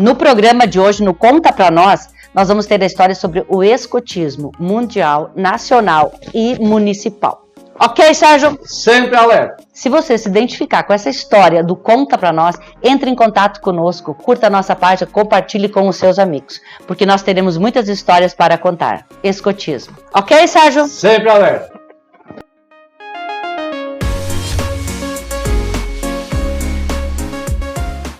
No programa de hoje, no Conta Pra Nós, nós vamos ter a história sobre o escotismo mundial, nacional e municipal. Ok, Sérgio? Sempre alerta. Se você se identificar com essa história do Conta Pra Nós, entre em contato conosco, curta a nossa página, compartilhe com os seus amigos, porque nós teremos muitas histórias para contar. Escotismo. Ok, Sérgio? Sempre alerta.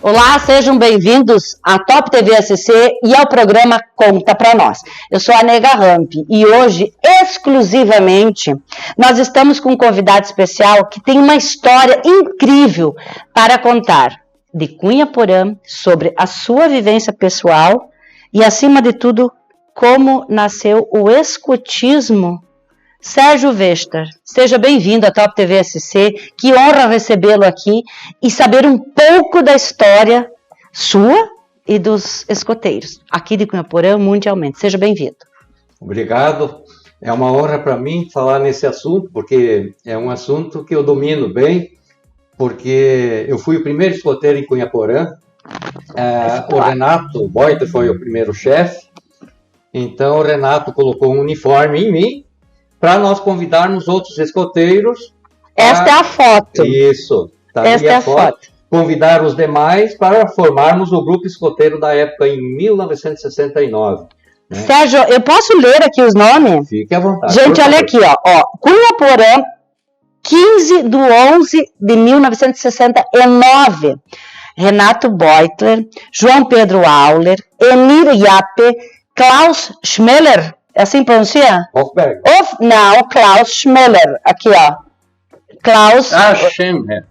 Olá, sejam bem-vindos à Top TV SC e ao programa Conta Pra Nós. Eu sou a Nega Ramp e hoje, exclusivamente, nós estamos com um convidado especial que tem uma história incrível para contar de Cunha Porã sobre a sua vivência pessoal e, acima de tudo, como nasceu o escotismo. Sérgio Vester, seja bem-vindo à Top TV SC, que honra recebê-lo aqui e saber um pouco da história sua e dos escoteiros, aqui de Cunha Porã, mundialmente. Seja bem-vindo. Obrigado, é uma honra para mim falar nesse assunto, porque é um assunto que eu domino bem, porque eu fui o primeiro escoteiro em Cunha Porã, o Renato Boiter foi o primeiro chefe, então o Renato colocou um uniforme em mim, para nós convidarmos outros escoteiros. Esta é a foto. Isso. Tá. Esta é a foto. Convidar os demais para formarmos o grupo escoteiro da época em 1969. Né? Sérgio, eu posso ler aqui os nomes? Fique à vontade. Gente, olha aqui, ó. Cunha Porã, 15/11/1969. Renato Boiter, João Pedro Auler, Emir Yape, Klaus Schmeller. É assim pronuncia? Hofberg. Não, Klaus Schmeller. Aqui, ó. Klaus. Schmeller.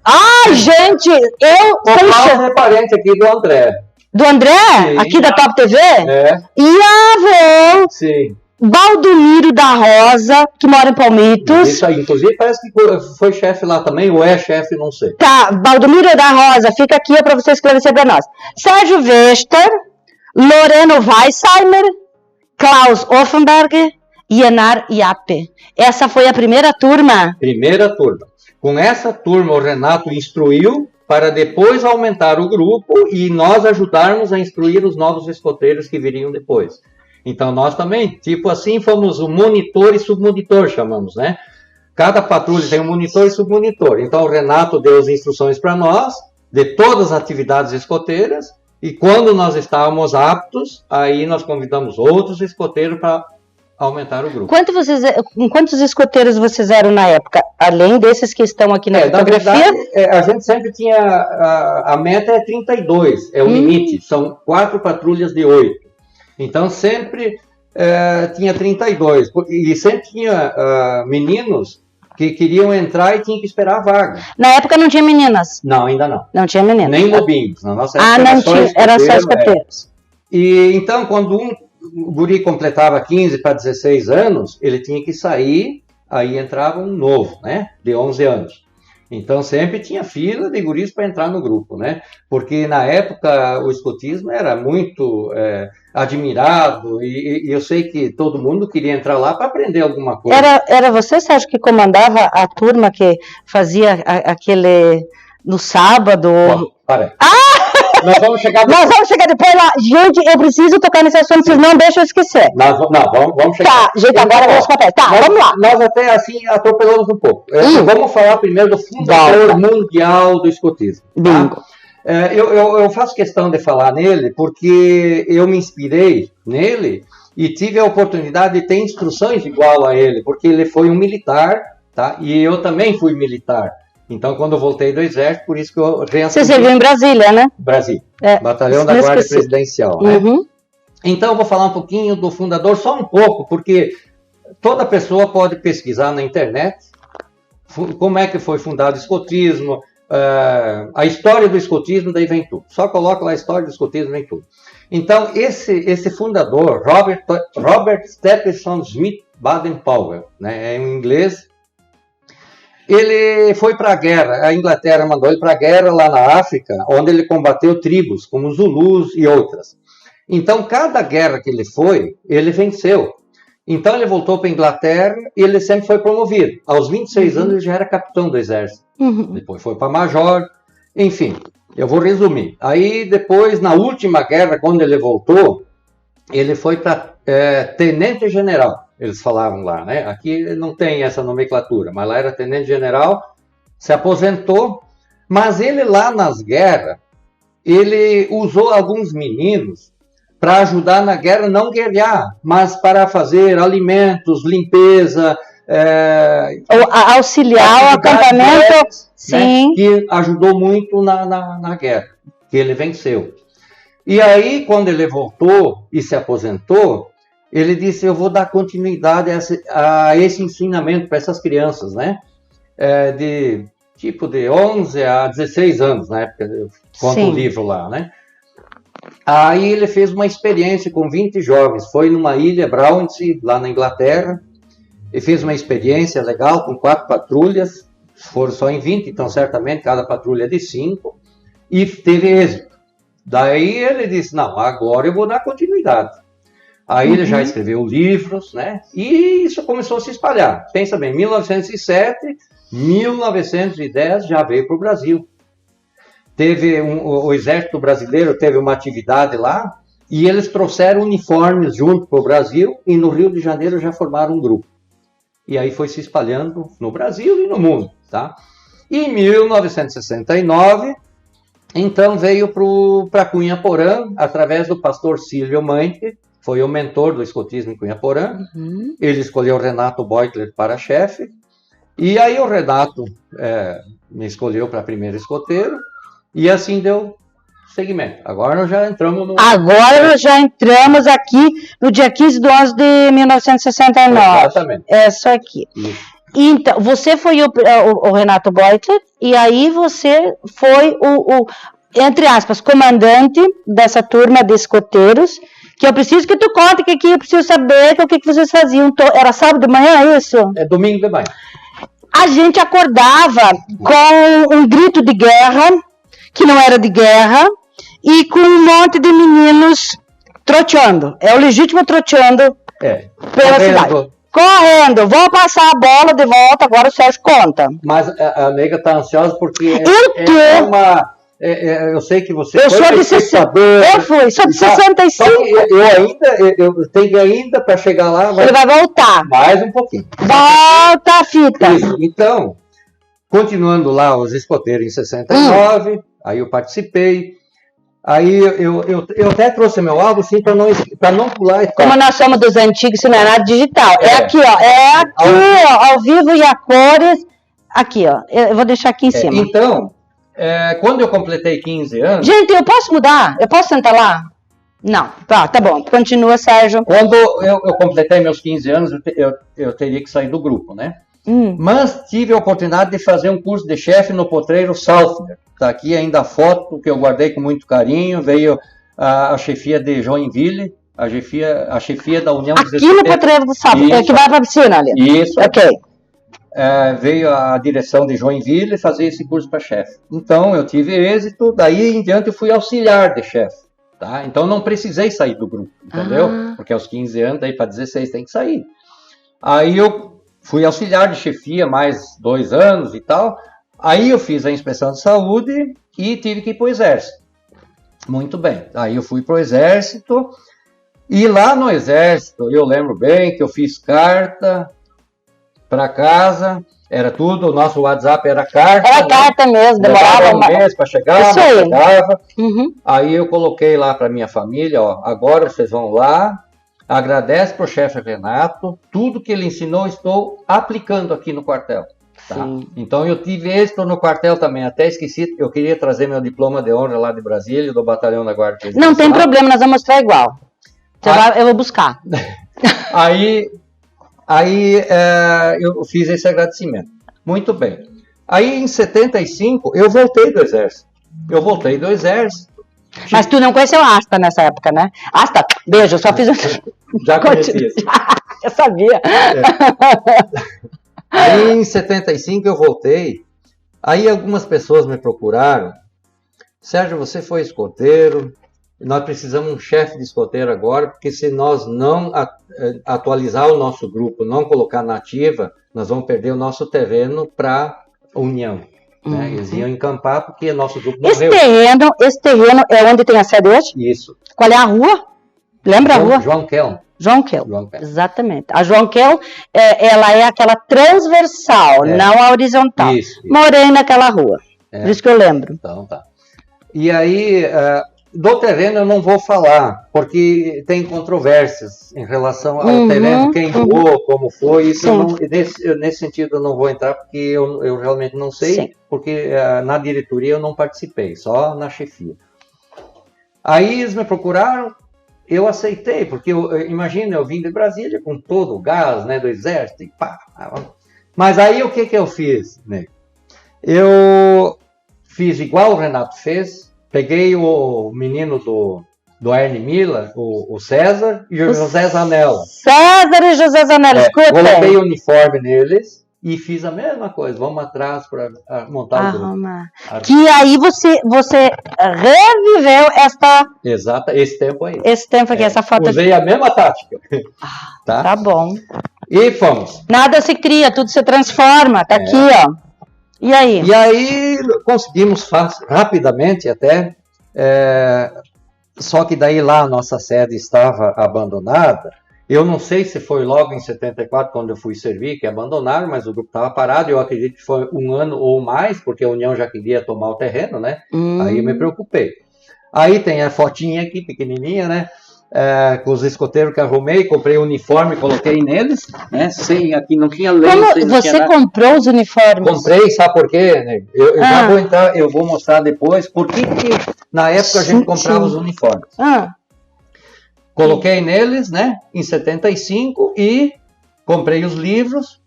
Gente, eu. O Klaus é parente aqui do André. Do André? Sim. Aqui da Top TV? É. E a avó. Sim. Baldomiro da Rosa, que mora em Palmitos. Isso aí, inclusive parece que foi chefe lá também, ou é chefe, não sei. Tá, Baldomiro da Rosa, fica aqui para você esclarecer para nós. Sérgio Vester, Loreno Weissheimer, Klaus Offenberg e Enar Yape. Essa foi a primeira turma? Primeira turma. Com essa turma, o Renato instruiu para depois aumentar o grupo e nós ajudarmos a instruir os novos escoteiros que viriam depois. Então, nós também, tipo assim, fomos o monitor e submonitor, chamamos, né? Cada patrulha tem um monitor e submonitor. Então, o Renato deu as instruções para nós de todas as atividades escoteiras. E quando nós estávamos aptos, aí nós convidamos outros escoteiros para aumentar o grupo. Quantos escoteiros vocês eram na época? Além desses que estão aqui na fotografia? Na verdade, a gente sempre tinha... A meta é 32, é o limite. São 4 patrulhas de 8. Então, sempre tinha 32. E sempre tinha meninos que queriam entrar e tinham que esperar a vaga. Na época não tinha meninas? Não, ainda não. Não tinha meninas? Nem lobinhos. Na nossa época não tinha, eram só escoteiros. E então, quando um guri completava 15 para 16 anos, ele tinha que sair, aí entrava um novo, né? De 11 anos. Então, sempre tinha fila de guris para entrar no grupo, né? Porque, na época, o escotismo era muito admirado e eu sei que todo mundo queria entrar lá para aprender alguma coisa. Era você, Sérgio, que comandava a turma que fazia aquele... no sábado? Bom, para. Nós vamos chegar depois lá. Gente, eu preciso tocar nesse assunto, vocês não deixam eu esquecer. Vamos chegar. Tá, gente, agora vamos papéis. Tá, vamos lá. Nós até assim atropelamos um pouco. Vamos falar primeiro do fundador mundial do escotismo. Bingo. Tá? Eu faço questão de falar nele porque eu me inspirei nele e tive a oportunidade de ter instruções igual a ele, porque ele foi um militar, tá? E eu também fui militar. Então, quando eu voltei do Exército, por isso que eu reassumi. Você serviu em Brasília, né? Brasília. Batalhão da Guarda Presidencial. Né? Então, eu vou falar um pouquinho do fundador, só um pouco, porque toda pessoa pode pesquisar na internet como é que foi fundado o escotismo, a história do escotismo, daí vem tudo. Só coloca lá a história do escotismo, vem tudo. Então, esse fundador, Robert Stephenson Smith Baden-Powell, né, em inglês, ele foi para a guerra, a Inglaterra mandou ele para a guerra lá na África, onde ele combateu tribos, como os Zulus e outras. Então, cada guerra que ele foi, ele venceu. Então, ele voltou para a Inglaterra e ele sempre foi promovido. Aos 26 anos, ele já era capitão do exército. Depois foi para major, enfim. eu vou resumir. Aí depois, na última guerra, quando ele voltou, ele foi para tenente-general, eles falavam lá, né? Aqui não tem essa nomenclatura, mas lá era tenente-general, se aposentou, mas ele lá nas guerras, ele usou alguns meninos para ajudar na guerra, não guerrear, mas para fazer alimentos, limpeza, auxiliar o acampamento, sim. Né, que ajudou muito na guerra, que ele venceu. E aí, quando ele voltou e se aposentou, ele disse, eu vou dar continuidade a esse ensinamento para essas crianças, né? De 11 a 16 anos, na época, eu conto o livro lá, né? Aí ele fez uma experiência com 20 jovens, foi numa ilha, Brownsea, lá na Inglaterra, e fez uma experiência legal com 4 patrulhas, foram só em 20, então certamente cada patrulha é de 5, e teve êxito. Daí ele disse, não, agora eu vou dar continuidade. Aí ele já escreveu livros, né? E isso começou a se espalhar. Pensa bem, 1907, 1910 já veio para o Brasil. O Exército Brasileiro teve uma atividade lá e eles trouxeram uniformes junto para o Brasil e no Rio de Janeiro já formaram um grupo. E aí foi se espalhando no Brasil e no mundo, tá? E em 1969, então veio para Cunhaporã, através do pastor Silvio Manque, foi o mentor do escotismo em Cunhaporã. Ele escolheu o Renato Beutler para chefe. E aí o Renato me escolheu para primeiro escoteiro. E assim deu segmento. Agora nós já entramos no... Agora nós já entramos aqui no dia 15 de 11 de 1969. Exatamente. Essa aqui. Isso. Então, você foi o Renato Beutler, e aí você foi entre aspas, comandante dessa turma de escoteiros, que eu preciso que tu conte, que aqui eu preciso saber o que vocês faziam. Era sábado de manhã, é isso? É domingo de manhã. A gente acordava com um grito de guerra, que não era de guerra, e com um monte de meninos troteando. É o legítimo troteando pela cidade. Correndo, vou passar a bola de volta, agora o Sérgio conta. Mas a nega está ansiosa porque eu sei que você eu sou de 60. Eu sou de 65. Eu tenho ainda para chegar lá. Ele vai voltar. Mais um pouquinho. Volta a fita. Isso. Então, continuando lá os escoteiros em 69, aí eu participei. Aí eu até trouxe meu álbum, assim, para não pular. Como nós somos dos antigos, isso não é nada digital. É aqui, ó, ao vivo e a cores. Aqui, ó, eu vou deixar aqui em cima. Então, quando eu completei 15 anos... Gente, eu posso mudar? Eu posso sentar lá? Não. Tá bom. Continua, Sérgio. Quando eu completei meus 15 anos, eu teria que sair do grupo, né? Mas tive a oportunidade de fazer um curso de chefe no potreiro Salfner. Está aqui ainda a foto que eu guardei com muito carinho. Veio a chefia de Joinville, a chefia da União dos Aqui no potreiro do Salfner, que vai para a piscina ali. Isso. Ok. Veio a direção de Joinville fazer esse curso para chefe. Então eu tive êxito, daí em diante eu fui auxiliar de chefe. Tá? Então não precisei sair do grupo, entendeu? Porque aos 15 anos, daí para 16 tem que sair. Aí eu fui auxiliar de chefia mais 2 anos e tal. Aí eu fiz a inspeção de saúde e tive que ir para o exército. Muito bem. Aí eu fui para o exército. E lá no exército, eu lembro bem que eu fiz carta para casa. Era tudo, o nosso WhatsApp era carta. Era carta mesmo, demorava um mês para chegar, isso aí. chegava. Aí eu coloquei lá para minha família, ó, agora vocês vão lá, agradece para o chefe Renato, tudo que ele ensinou estou aplicando aqui no quartel. Tá? Então eu tive êxito no quartel também, até esqueci, eu queria trazer meu diploma de honra lá de Brasília, do batalhão da Guarda Presidencial. Não tem problema, nós vamos mostrar igual. Eu vou buscar. Aí eu fiz esse agradecimento. Muito bem. Aí em 75 eu voltei do exército. Mas tu não conheceu a Asta nessa época, né? Asta, beijo, eu só fiz... Já conhecia. Eu sabia. Aí em 75 eu voltei. Aí algumas pessoas me procuraram. Sérgio, você foi escoteiro. Nós precisamos de um chefe de escoteiro agora, porque se nós não atualizar o nosso grupo, não colocar na ativa, nós vamos perder o nosso terreno para a União. né? Eles iam encampar porque nosso grupo Esse morreu. terreno é onde tem a sede hoje? Isso. Qual é a rua? Lembra a rua? João Kelm. João Kelm. João Kelm. Exatamente. A João Kelm, ela é aquela transversal, não a horizontal. Isso. Morei naquela rua. Por isso que eu lembro. Então tá. E aí, do terreno eu não vou falar, porque tem controvérsias em relação ao terreno, quem doou, como foi. Isso eu não, nesse sentido eu não vou entrar, porque eu realmente não sei, Sim. porque na diretoria eu não participei, só na chefia. Aí eles me procuraram, eu aceitei, porque imagina, eu vim de Brasília com todo o gás, né, do exército, e pá. Mas aí o que eu fiz, né? Eu fiz igual o Renato fez, peguei o menino do Ernie Miller, o César e o José Zanella. César e José Zanella, escuta. Coloquei o uniforme neles e fiz a mesma coisa, vamos atrás para montar o grupo. Que aí você reviveu esse tempo aí. Esse tempo aqui, essa foto. Usei a mesma tática. Tá bom. E fomos. Nada se cria, tudo se transforma, tá aqui, ó. E aí? E aí conseguimos rapidamente até, só que daí lá a nossa sede estava abandonada. Eu não sei se foi logo em 74, quando eu fui servir, que abandonaram, mas o grupo estava parado. Eu acredito que foi 1 ano ou mais, porque a União já queria tomar o terreno, né? Aí eu me preocupei. Aí tem a fotinha aqui, pequenininha, né? Com os escoteiros que arrumei, comprei o uniforme, coloquei neles, né? Sem, aqui não tinha lei. Como você comprou os uniformes? Comprei, sabe por quê? Né? Eu já vou entrar, eu vou mostrar depois por que na época a gente comprava os uniformes. Coloquei neles, né? Em 75 e comprei os livros,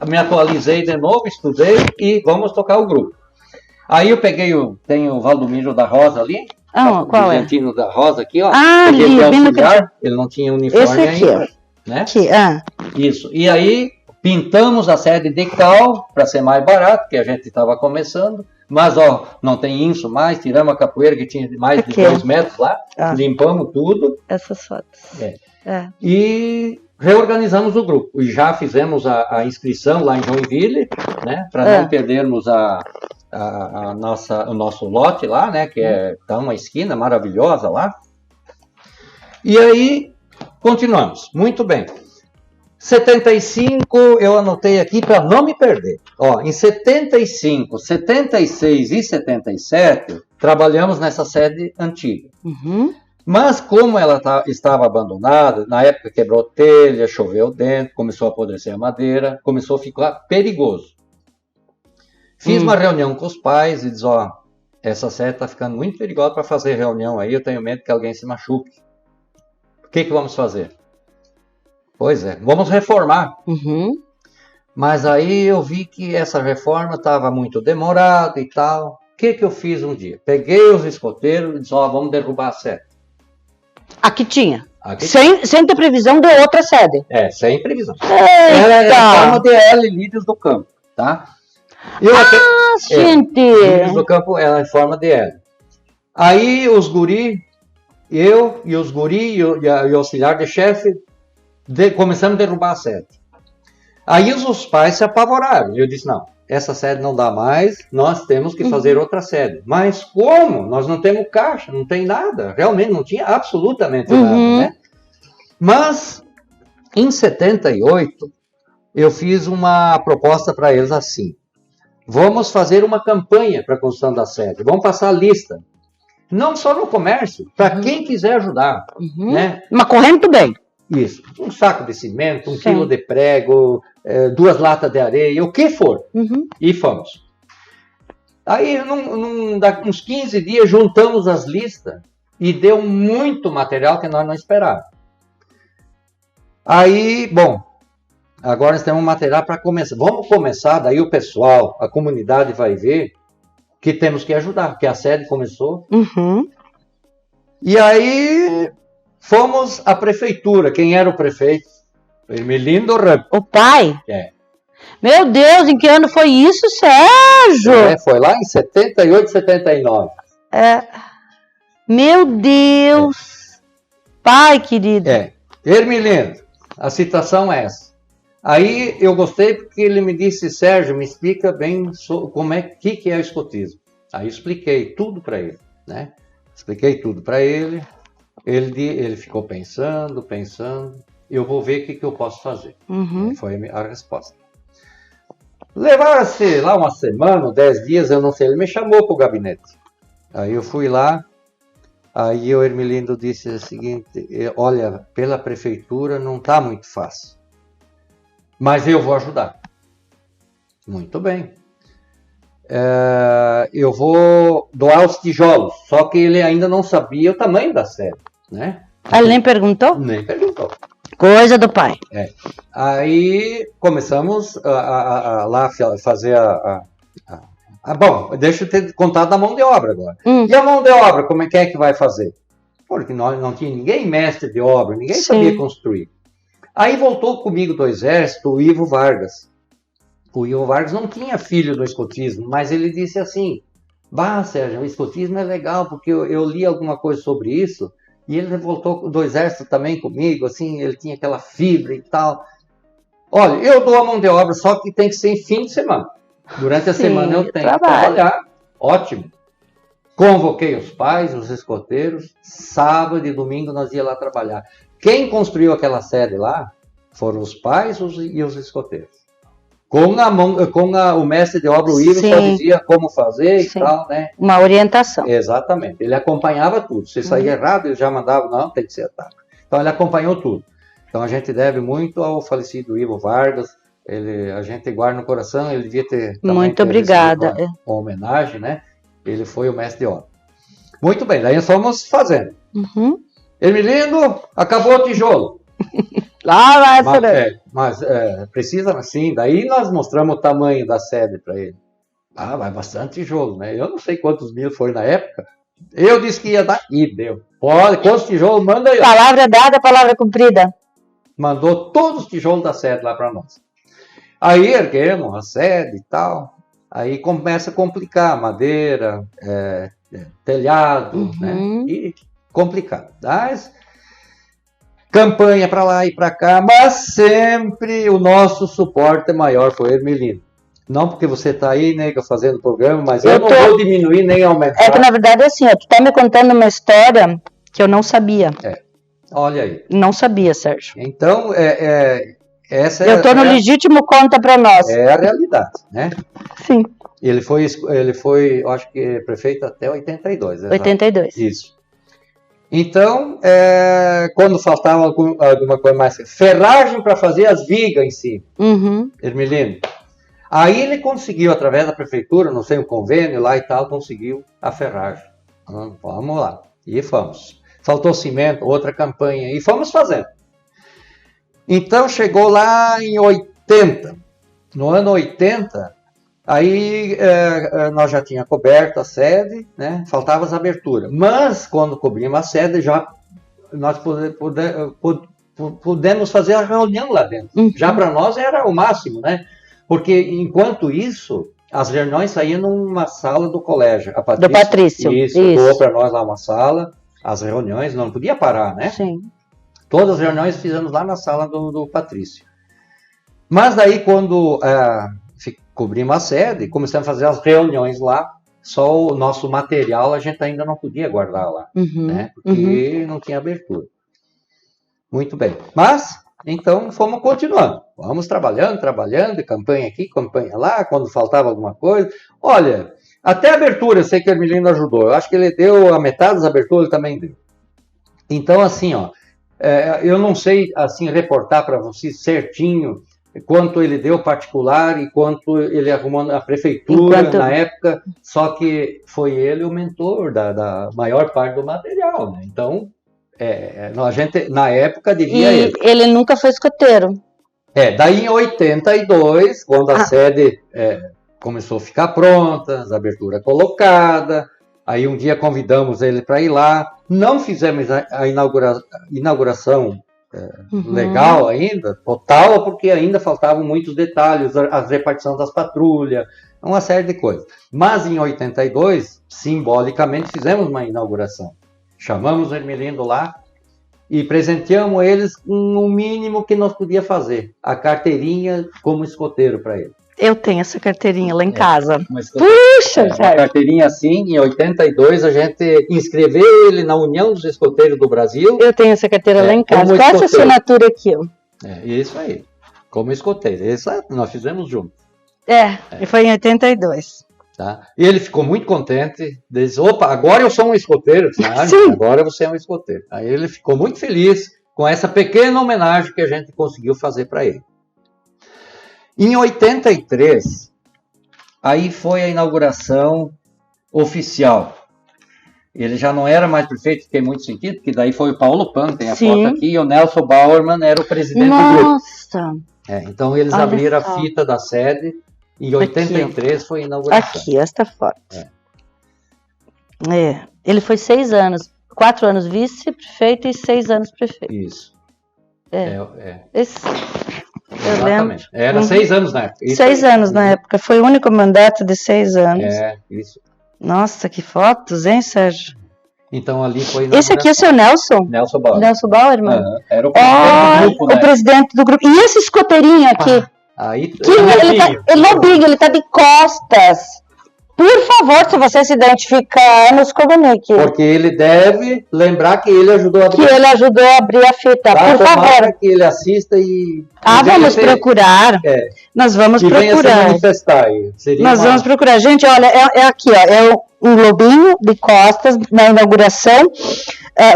me atualizei de novo, estudei e vamos tocar o grupo. Aí eu peguei tem o Valdomiro da Rosa ali. Qual o Argentino da Rosa aqui, ó. Ali, ele é auxiliar, ele não tinha uniforme esse aqui, ainda. Né? Aqui, Isso. E aí pintamos a sede de cal para ser mais barato, que a gente estava começando. Mas, ó, não tem isso mais. Tiramos a capoeira que tinha mais de 2 metros lá. Limpamos tudo. Essas fotos. E reorganizamos o grupo. E já fizemos a inscrição lá em Joinville, né? Para não perdermos o nosso lote lá, né? Que tá uma esquina maravilhosa lá. E aí, continuamos. Muito bem. 75, eu anotei aqui para não me perder. Ó, em 75, 76 e 77, trabalhamos nessa sede antiga. Mas como ela estava abandonada, na época quebrou telha, choveu dentro, começou a apodrecer a madeira, começou a ficar perigoso. Fiz uma reunião com os pais e disse, ó, essa sede está ficando muito perigosa para fazer reunião aí, eu tenho medo que alguém se machuque. O que vamos fazer? Pois é, vamos reformar. Mas aí eu vi que essa reforma estava muito demorada e tal. O que eu fiz um dia? Peguei os escoteiros e disse, ó, vamos derrubar a sede. Aqui tinha. Sem ter previsão de outra sede. Sem previsão. Era a forma DL, Líderes do Campo, tá? Gente! Líderes do Campo era em forma DL. Aí os guri, eu e os guri e o auxiliar de chefe, começamos a derrubar a sede. Aí os pais se apavoraram. Eu disse, não, essa sede não dá mais, nós temos que fazer outra sede. Mas como? Nós não temos caixa, não tem nada. Realmente não tinha absolutamente nada, né? Mas, em 78, eu fiz uma proposta para eles assim. Vamos fazer uma campanha para a construção da sede. Vamos passar a lista. Não só no comércio, para quem quiser ajudar. Né? Mas correndo muito bem. Isso. Um saco de cimento, 1 quilo de prego, 2 latas de areia, o que for. E fomos. Aí, uns 15 dias, juntamos as listas e deu muito material que nós não esperávamos. Aí, bom, agora nós temos material para começar. Vamos começar, daí o pessoal, a comunidade vai ver que temos que ajudar, porque a sede começou. E aí... fomos à prefeitura. Quem era o prefeito? Hermelindo Ramp. O pai? Meu Deus, em que ano foi isso, Sérgio? Foi lá em 78, 79. Meu Deus. Pai, querido. Hermelindo, a situação é essa. Aí eu gostei porque ele me disse, Sérgio, me explica bem como que é o escotismo. Aí eu expliquei tudo para ele, né? Expliquei tudo para ele. Ele ficou pensando, eu vou ver o que eu posso fazer. Foi a resposta. Levaram-se lá uma semana, 10 dias, eu não sei, ele me chamou para o gabinete. Aí eu fui lá, aí o Hermelindo disse o seguinte, olha, pela prefeitura não está muito fácil, mas eu vou ajudar. Muito bem. Eu vou doar os tijolos, só que ele ainda não sabia o tamanho da sede, né? Ele nem perguntou? Nem perguntou. Coisa do pai. Aí começamos a lá fazer bom, deixa eu ter contado da mão de obra agora. E a mão de obra, como é que vai fazer? Porque nós não tinha ninguém mestre de obra, ninguém sabia construir. Aí voltou comigo do Exército o Ivo Vargas. O Ivo Vargas não tinha filho do escotismo, mas ele disse assim, Sérgio, o escotismo é legal, porque eu li alguma coisa sobre isso, e ele voltou do Exército também comigo, assim, ele tinha aquela fibra e tal. Olha, eu dou a mão de obra, só que tem que ser em fim de semana. Durante a semana eu tenho que trabalhar. Ótimo. Convoquei os pais, os escoteiros, sábado e domingo nós ia lá trabalhar. Quem construiu aquela sede lá foram os pais e os escoteiros. O mestre de obra, o Ivo, só dizia como fazer e tal, né? Uma orientação. Exatamente. Ele acompanhava tudo. Se saía errado, ele já mandava, não, tem que ser atado. Então ele acompanhou tudo. Então a gente deve muito ao falecido Ivo Vargas. A gente guarda no coração, ele devia ter... Muito obrigada. Uma homenagem, né? Ele foi o mestre de obra. Muito bem, daí nós fomos fazendo. Hermelindo, acabou o tijolo. Lá vai, mas precisa assim. Daí nós mostramos o tamanho da sede para ele. Vai bastante tijolo, né? Eu não sei quantos mil foi na época. Eu disse que ia dar e deu. Quantos tijolos, manda aí. Palavra dada, palavra cumprida. Mandou todos os tijolos da sede lá para nós. Aí erguemos a sede e tal. Aí começa a complicar. Madeira, telhado, né? E complicado. Mas... campanha para lá e para cá, mas sempre o nosso suporte maior foi Hermelindo. Não porque você está aí, nega, fazendo o programa, mas eu não vou diminuir nem aumentar. É que na verdade é assim, tu está me contando uma história que eu não sabia. Olha aí. Não sabia, Sérgio. Então, essa eu estou no legítimo conta para nós. É a realidade, né? Sim. Ele foi, eu acho que prefeito até 82. 82. Isso. Então, quando faltava alguma coisa mais, ferragem para fazer as vigas em si, Hermelindo. Aí ele conseguiu, através da prefeitura, não sei, um convênio lá e tal, conseguiu a ferragem. Vamos lá. E fomos. Faltou cimento, outra campanha, e fomos fazendo. Então, chegou lá em 80. No ano 80, aí nós já tínhamos coberto a sede, né? Faltava as aberturas. Mas, quando cobrimos a sede, já nós pudemos fazer a reunião lá dentro. Já para nós era o máximo, né? Porque, enquanto isso, as reuniões saíam numa sala do colégio. Do Patrício. Isso. Doou para nós lá uma sala. As reuniões não podia parar, né? Sim. Todas as reuniões fizemos lá na sala do Patrício. Mas daí, quando cobrimos a sede, começamos a fazer as reuniões lá, só o nosso material a gente ainda não podia guardar lá, né? Porque não tinha abertura. Muito bem. Mas, então, fomos continuando. Vamos trabalhando, campanha aqui, campanha lá, quando faltava alguma coisa. Olha, até a abertura, eu sei que o Hermelindo ajudou. Eu acho que ele deu a metade das aberturas, ele também deu. Então, assim, eu não sei, assim, reportar para vocês certinho quanto ele deu particular e quanto ele arrumou na prefeitura na época, só que foi ele o mentor da maior parte do material, né? Então, a gente, na época, diria ele. E ele nunca foi escoteiro. Daí em 82, quando a sede começou a ficar pronta, as aberturas colocadas, aí um dia convidamos ele para ir lá, não fizemos a inauguração legal ainda, total, porque ainda faltavam muitos detalhes, a repartição das patrulhas, uma série de coisas. Mas em 82, simbolicamente, fizemos uma inauguração. Chamamos o Hermelindo lá e presenteamos eles com o mínimo que nós podíamos fazer, a carteirinha como escoteiro para ele. Eu tenho essa carteirinha lá em casa. Puxa, uma carteirinha assim, em 82 a gente inscreveu ele na União dos Escoteiros do Brasil. Eu tenho essa carteira lá em casa, com essa assinatura aqui. Isso aí, como escoteiro. Isso nós fizemos juntos. E foi em 82. Tá? E ele ficou muito contente, disse, opa, agora eu sou um escoteiro. Agora você é um escoteiro. Aí ele ficou muito feliz com essa pequena homenagem que a gente conseguiu fazer para ele. Em 83, aí foi a inauguração oficial. Ele já não era mais prefeito, fiquei muito sentido, porque daí foi o Paulo Pan, tem a foto aqui, e o Nelson Bauerman era o presidente do grupo. Nossa! Então eles abriram a fita da sede. Em 83 foi a inauguração. Aqui, esta foto. Ele foi 6 anos. 4 anos vice-prefeito e 6 anos prefeito. Isso. Eu lembro. Era 6 anos na época. 6 anos na época. Foi o único mandato de 6 anos. Isso. Nossa, que fotos, hein, Sérgio? Então ali foi... Esse aqui é o seu Nelson? Nelson Bauerman. Nelson Bauerman? Era o presidente do grupo, né? O presidente do grupo. E esse escoteirinho aqui? Aí, ele tá de costas. Por favor, se você se identificar, nos comunique. Porque ele deve lembrar que ele ajudou a abrir. Que ele ajudou a abrir a fita, por favor. Que ele assista e... vamos procurar. Nós vamos procurar. Manifestar aí. Vamos procurar. Gente, olha, é aqui, ó. É um lobinho de costas na inauguração,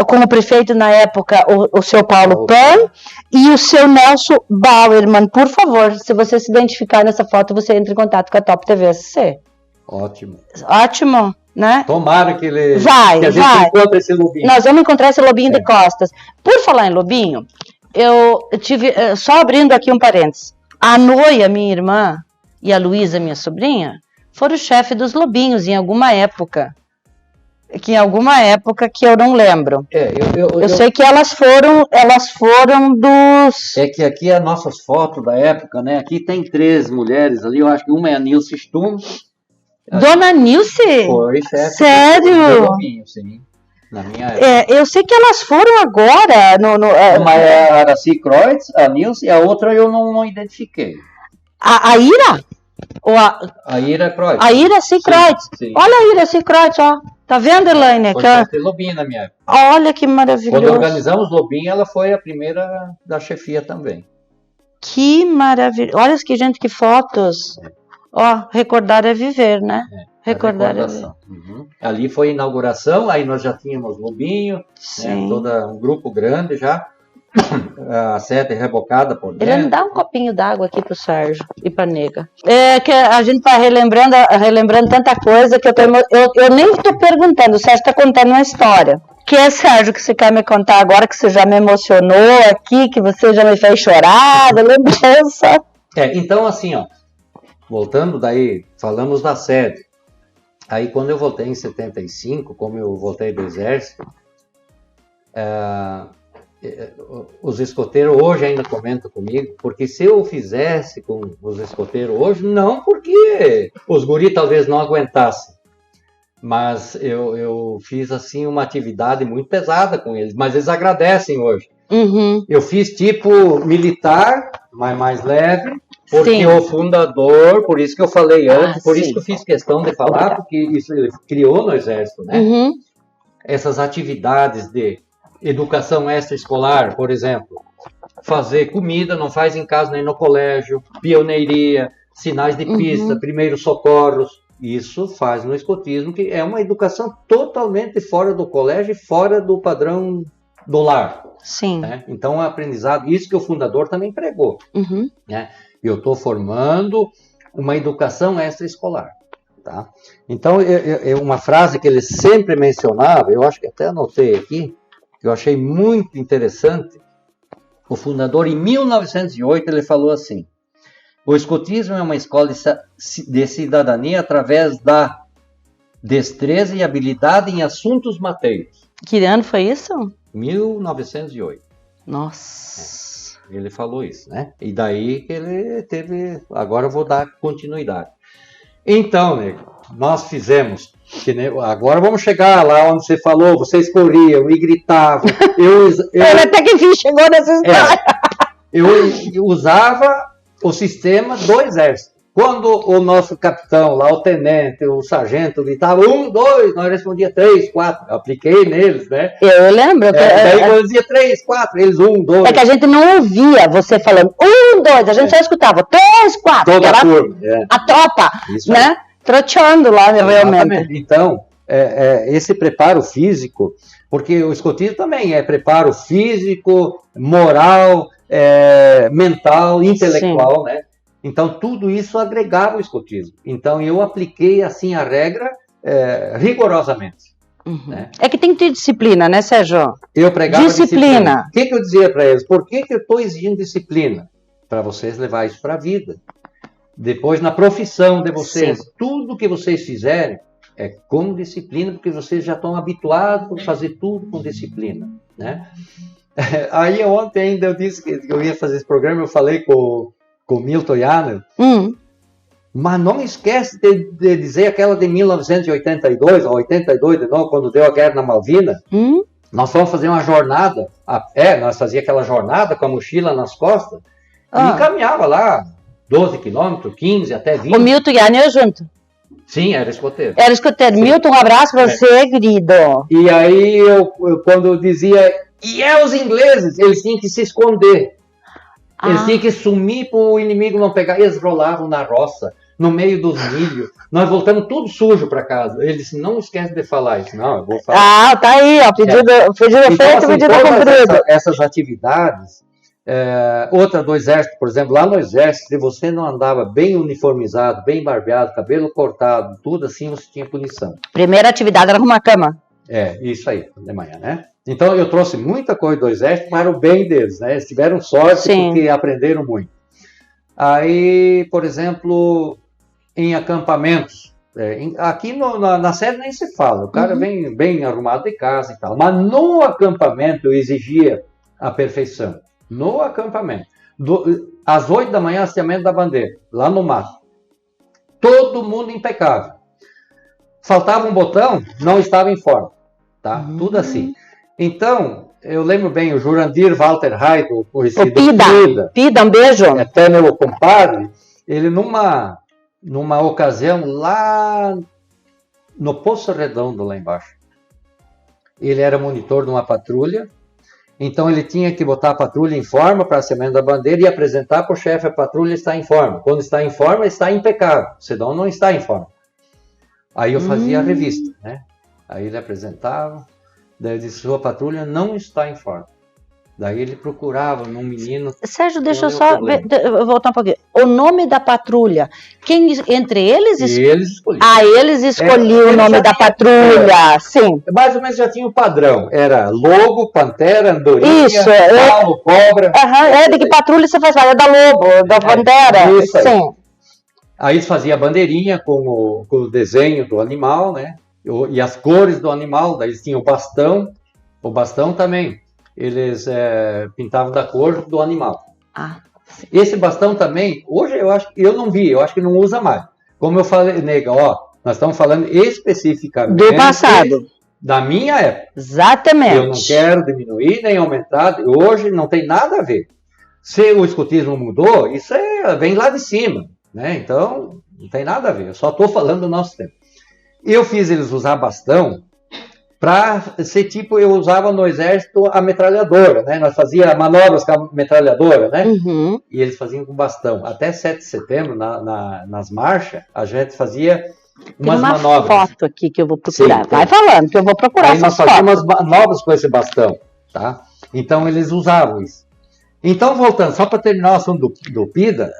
com o prefeito na época, o seu Paulo Pan, e o seu Nelson Bauerman. Por favor, se você se identificar nessa foto, você entra em contato com a Top TV SC. Ótimo, né? Tomara que ele... que a gente encontre esse lobinho. Nós vamos encontrar esse lobinho de costas. Por falar em lobinho, eu tive... Só abrindo aqui um parênteses. A Noia, minha irmã, e a Luísa, minha sobrinha, foram chefe dos lobinhos em alguma época. Que eu não lembro. Eu sei que elas foram dos... É que aqui as nossas fotos da época, né? Aqui tem 3 mulheres ali, eu acho que uma é a Nilce Stum. Dona Nilce? Foi chefe. Sério? Lobinho, sim. Na minha época. Eu sei que elas foram agora. Uma é a Araci Kreutz, a Nilce, e a outra eu não identifiquei. A Ira? A Ira Kreutz. A Ira Kreutz. Olha a Ira Kreutz, ó. Tá vendo, Elaine? Foi lobinho na minha época. Olha que maravilhoso. Quando organizamos lobinho, ela foi a primeira da chefia também. Que maravilha. Olha que fotos. Recordar é viver, né? Recordar é viver. Ali foi a inauguração, aí nós já tínhamos lobinho, né, um grupo grande já, a sede rebocada por dentro. Ele me dá um copinho d'água aqui pro Sérgio e pra nega. Que a gente tá relembrando tanta coisa que eu nem tô perguntando, o Sérgio tá contando uma história. Que é, Sérgio, que você quer me contar agora, que você já me emocionou aqui, que você já me fez chorar, lembrança. Então assim, voltando daí, falamos da sede. Aí quando eu voltei em 75, como eu voltei do Exército, os escoteiros hoje ainda comentam comigo, porque se eu fizesse com os escoteiros hoje, não porque os guris talvez não aguentassem, mas eu fiz assim uma atividade muito pesada com eles, mas eles agradecem hoje. Eu fiz tipo militar, mas mais leve, porque o fundador, por isso que eu falei antes, por isso que eu fiz questão de falar, porque isso ele criou no Exército, né? Essas atividades de educação extraescolar, por exemplo, fazer comida, não faz em casa nem no colégio, pioneiria, sinais de pista, primeiros socorros, isso faz no escotismo, que é uma educação totalmente fora do colégio e fora do padrão do lar. Sim. Né? Então, é aprendizado, isso que o fundador também pregou. Né? Eu estou formando uma educação extraescolar. Tá? Então, uma frase que ele sempre mencionava, eu acho que até anotei aqui, que eu achei muito interessante. O fundador, em 1908, ele falou assim: o escotismo é uma escola de cidadania através da destreza e habilidade em assuntos mateiros. Que ano foi isso? 1908. Nossa. Ele falou isso, né? E daí que ele teve... Agora eu vou dar continuidade. Então, nego, nós fizemos Agora vamos chegar lá onde você falou, vocês corriam e gritavam. Ele até que enfim chegou nessa história. Eu usava o sistema do exército. Quando o nosso capitão, lá o tenente, o sargento gritava 1, 2, nós respondia 3, 4. Eu apliquei neles, né? Eu lembro. Daí quando eu dizia 3, 4, eles 1, 2. É que a gente não ouvia você falando 1, 2, a gente só escutava 3, 4. Toda a turma. A tropa, isso né? Aí. Troteando lá, realmente. Exatamente. Então, esse preparo físico, porque o escotismo também é preparo físico, moral, mental, intelectual, né? Então, tudo isso agregava o escotismo. Então, eu apliquei, assim, a regra rigorosamente. Uhum. Né? É que tem que ter disciplina, né, Sérgio? Eu pregava disciplina. O que eu dizia para eles? Por que eu estou exigindo disciplina? Para vocês levar isso para a vida. Depois, na profissão de vocês, tudo que vocês fizerem é com disciplina, porque vocês já estão habituados a fazer tudo com disciplina, né? Aí, ontem ainda eu disse que eu ia fazer esse programa, eu falei com o Milton Janner, mas não esquece de dizer aquela de 1982, ou 82 de novo, quando deu a guerra na Malvina, nós fomos fazer uma jornada, nós fazíamos aquela jornada com a mochila nas costas, e caminhava lá 12 quilômetros, 15, até 20. O Milton Janner junto? Sim, era escoteiro. Era escoteiro. Sim. Milton, um abraço para você, querido. E aí, quando eu dizia, os ingleses, eles tinham que se esconder. Eles tinham que sumir para o inimigo não pegar. Eles rolavam na roça, no meio dos milhos. Nós voltamos tudo sujo para casa. Ele disse, não esquece de falar isso. Não, eu vou falar. Tá aí, ó, pedido feito, assim, pedido cumprido. Essas atividades, outra do exército, por exemplo, lá no exército, se você não andava bem uniformizado, bem barbeado, cabelo cortado, tudo assim, você tinha punição. Primeira atividade era arrumar a cama. Isso aí, de manhã, né? Então, eu trouxe muita coisa do exército para o bem deles, né? Eles tiveram sorte porque aprenderam muito. Aí, por exemplo, em acampamentos, aqui na sede nem se fala, o cara vem bem arrumado de casa e tal, mas no acampamento eu exigia a perfeição. No acampamento. Às 8 da manhã, hasteamento da bandeira, lá no mato. Todo mundo impecável. Faltava um botão, não estava em forma. Tá? Tudo assim. Então, eu lembro bem, o Jurandir Walter Rai, o Pida, um beijo. Até meu compadre, ele numa ocasião lá no Poço Redondo, lá embaixo. Ele era monitor de uma patrulha, então ele tinha que botar a patrulha em forma para a Semana da Bandeira e apresentar para o chefe a patrulha está em forma. Quando está em forma, está impecável, senão não está em forma. Aí eu fazia a revista, né? Aí ele apresentava, daí eu disse, sua patrulha não está em forma. Daí ele procurava num menino... Sérgio, deixa eu só voltar um pouquinho. O nome da patrulha, entre eles... Eles escolhiam. Eles escolhiam o nome da patrulha, sim. Mais ou menos já tinha o padrão. Era lobo, pantera, andorinha, galo, cobra... de que patrulha você faz? É da lobo, da pantera, isso aí. Sim. Aí fazia a bandeirinha com o desenho do animal, né? E as cores do animal, daí eles tinham o bastão também, eles pintavam da cor do animal. Esse bastão também, hoje eu acho que eu não vi, eu acho que não usa mais. Como eu falei, nega, nós estamos falando especificamente do passado, da minha época. Exatamente. Eu não quero diminuir nem aumentar, hoje não tem nada a ver. Se o escotismo mudou, isso vem lá de cima, né? Então, não tem nada a ver, eu só estou falando do nosso tempo. Eu fiz eles usar bastão para ser tipo, eu usava no exército a metralhadora, né? Nós fazíamos manobras com a metralhadora, né? E eles faziam com bastão. Até 7 de setembro, nas marchas, a gente fazia umas manobras. Tem uma foto aqui que eu vou procurar. Sim, vai falando que eu vou procurar. Aí nós fazíamos umas manobras com esse bastão, tá? Então eles usavam isso. Então, voltando, só para terminar o assunto do PIDA,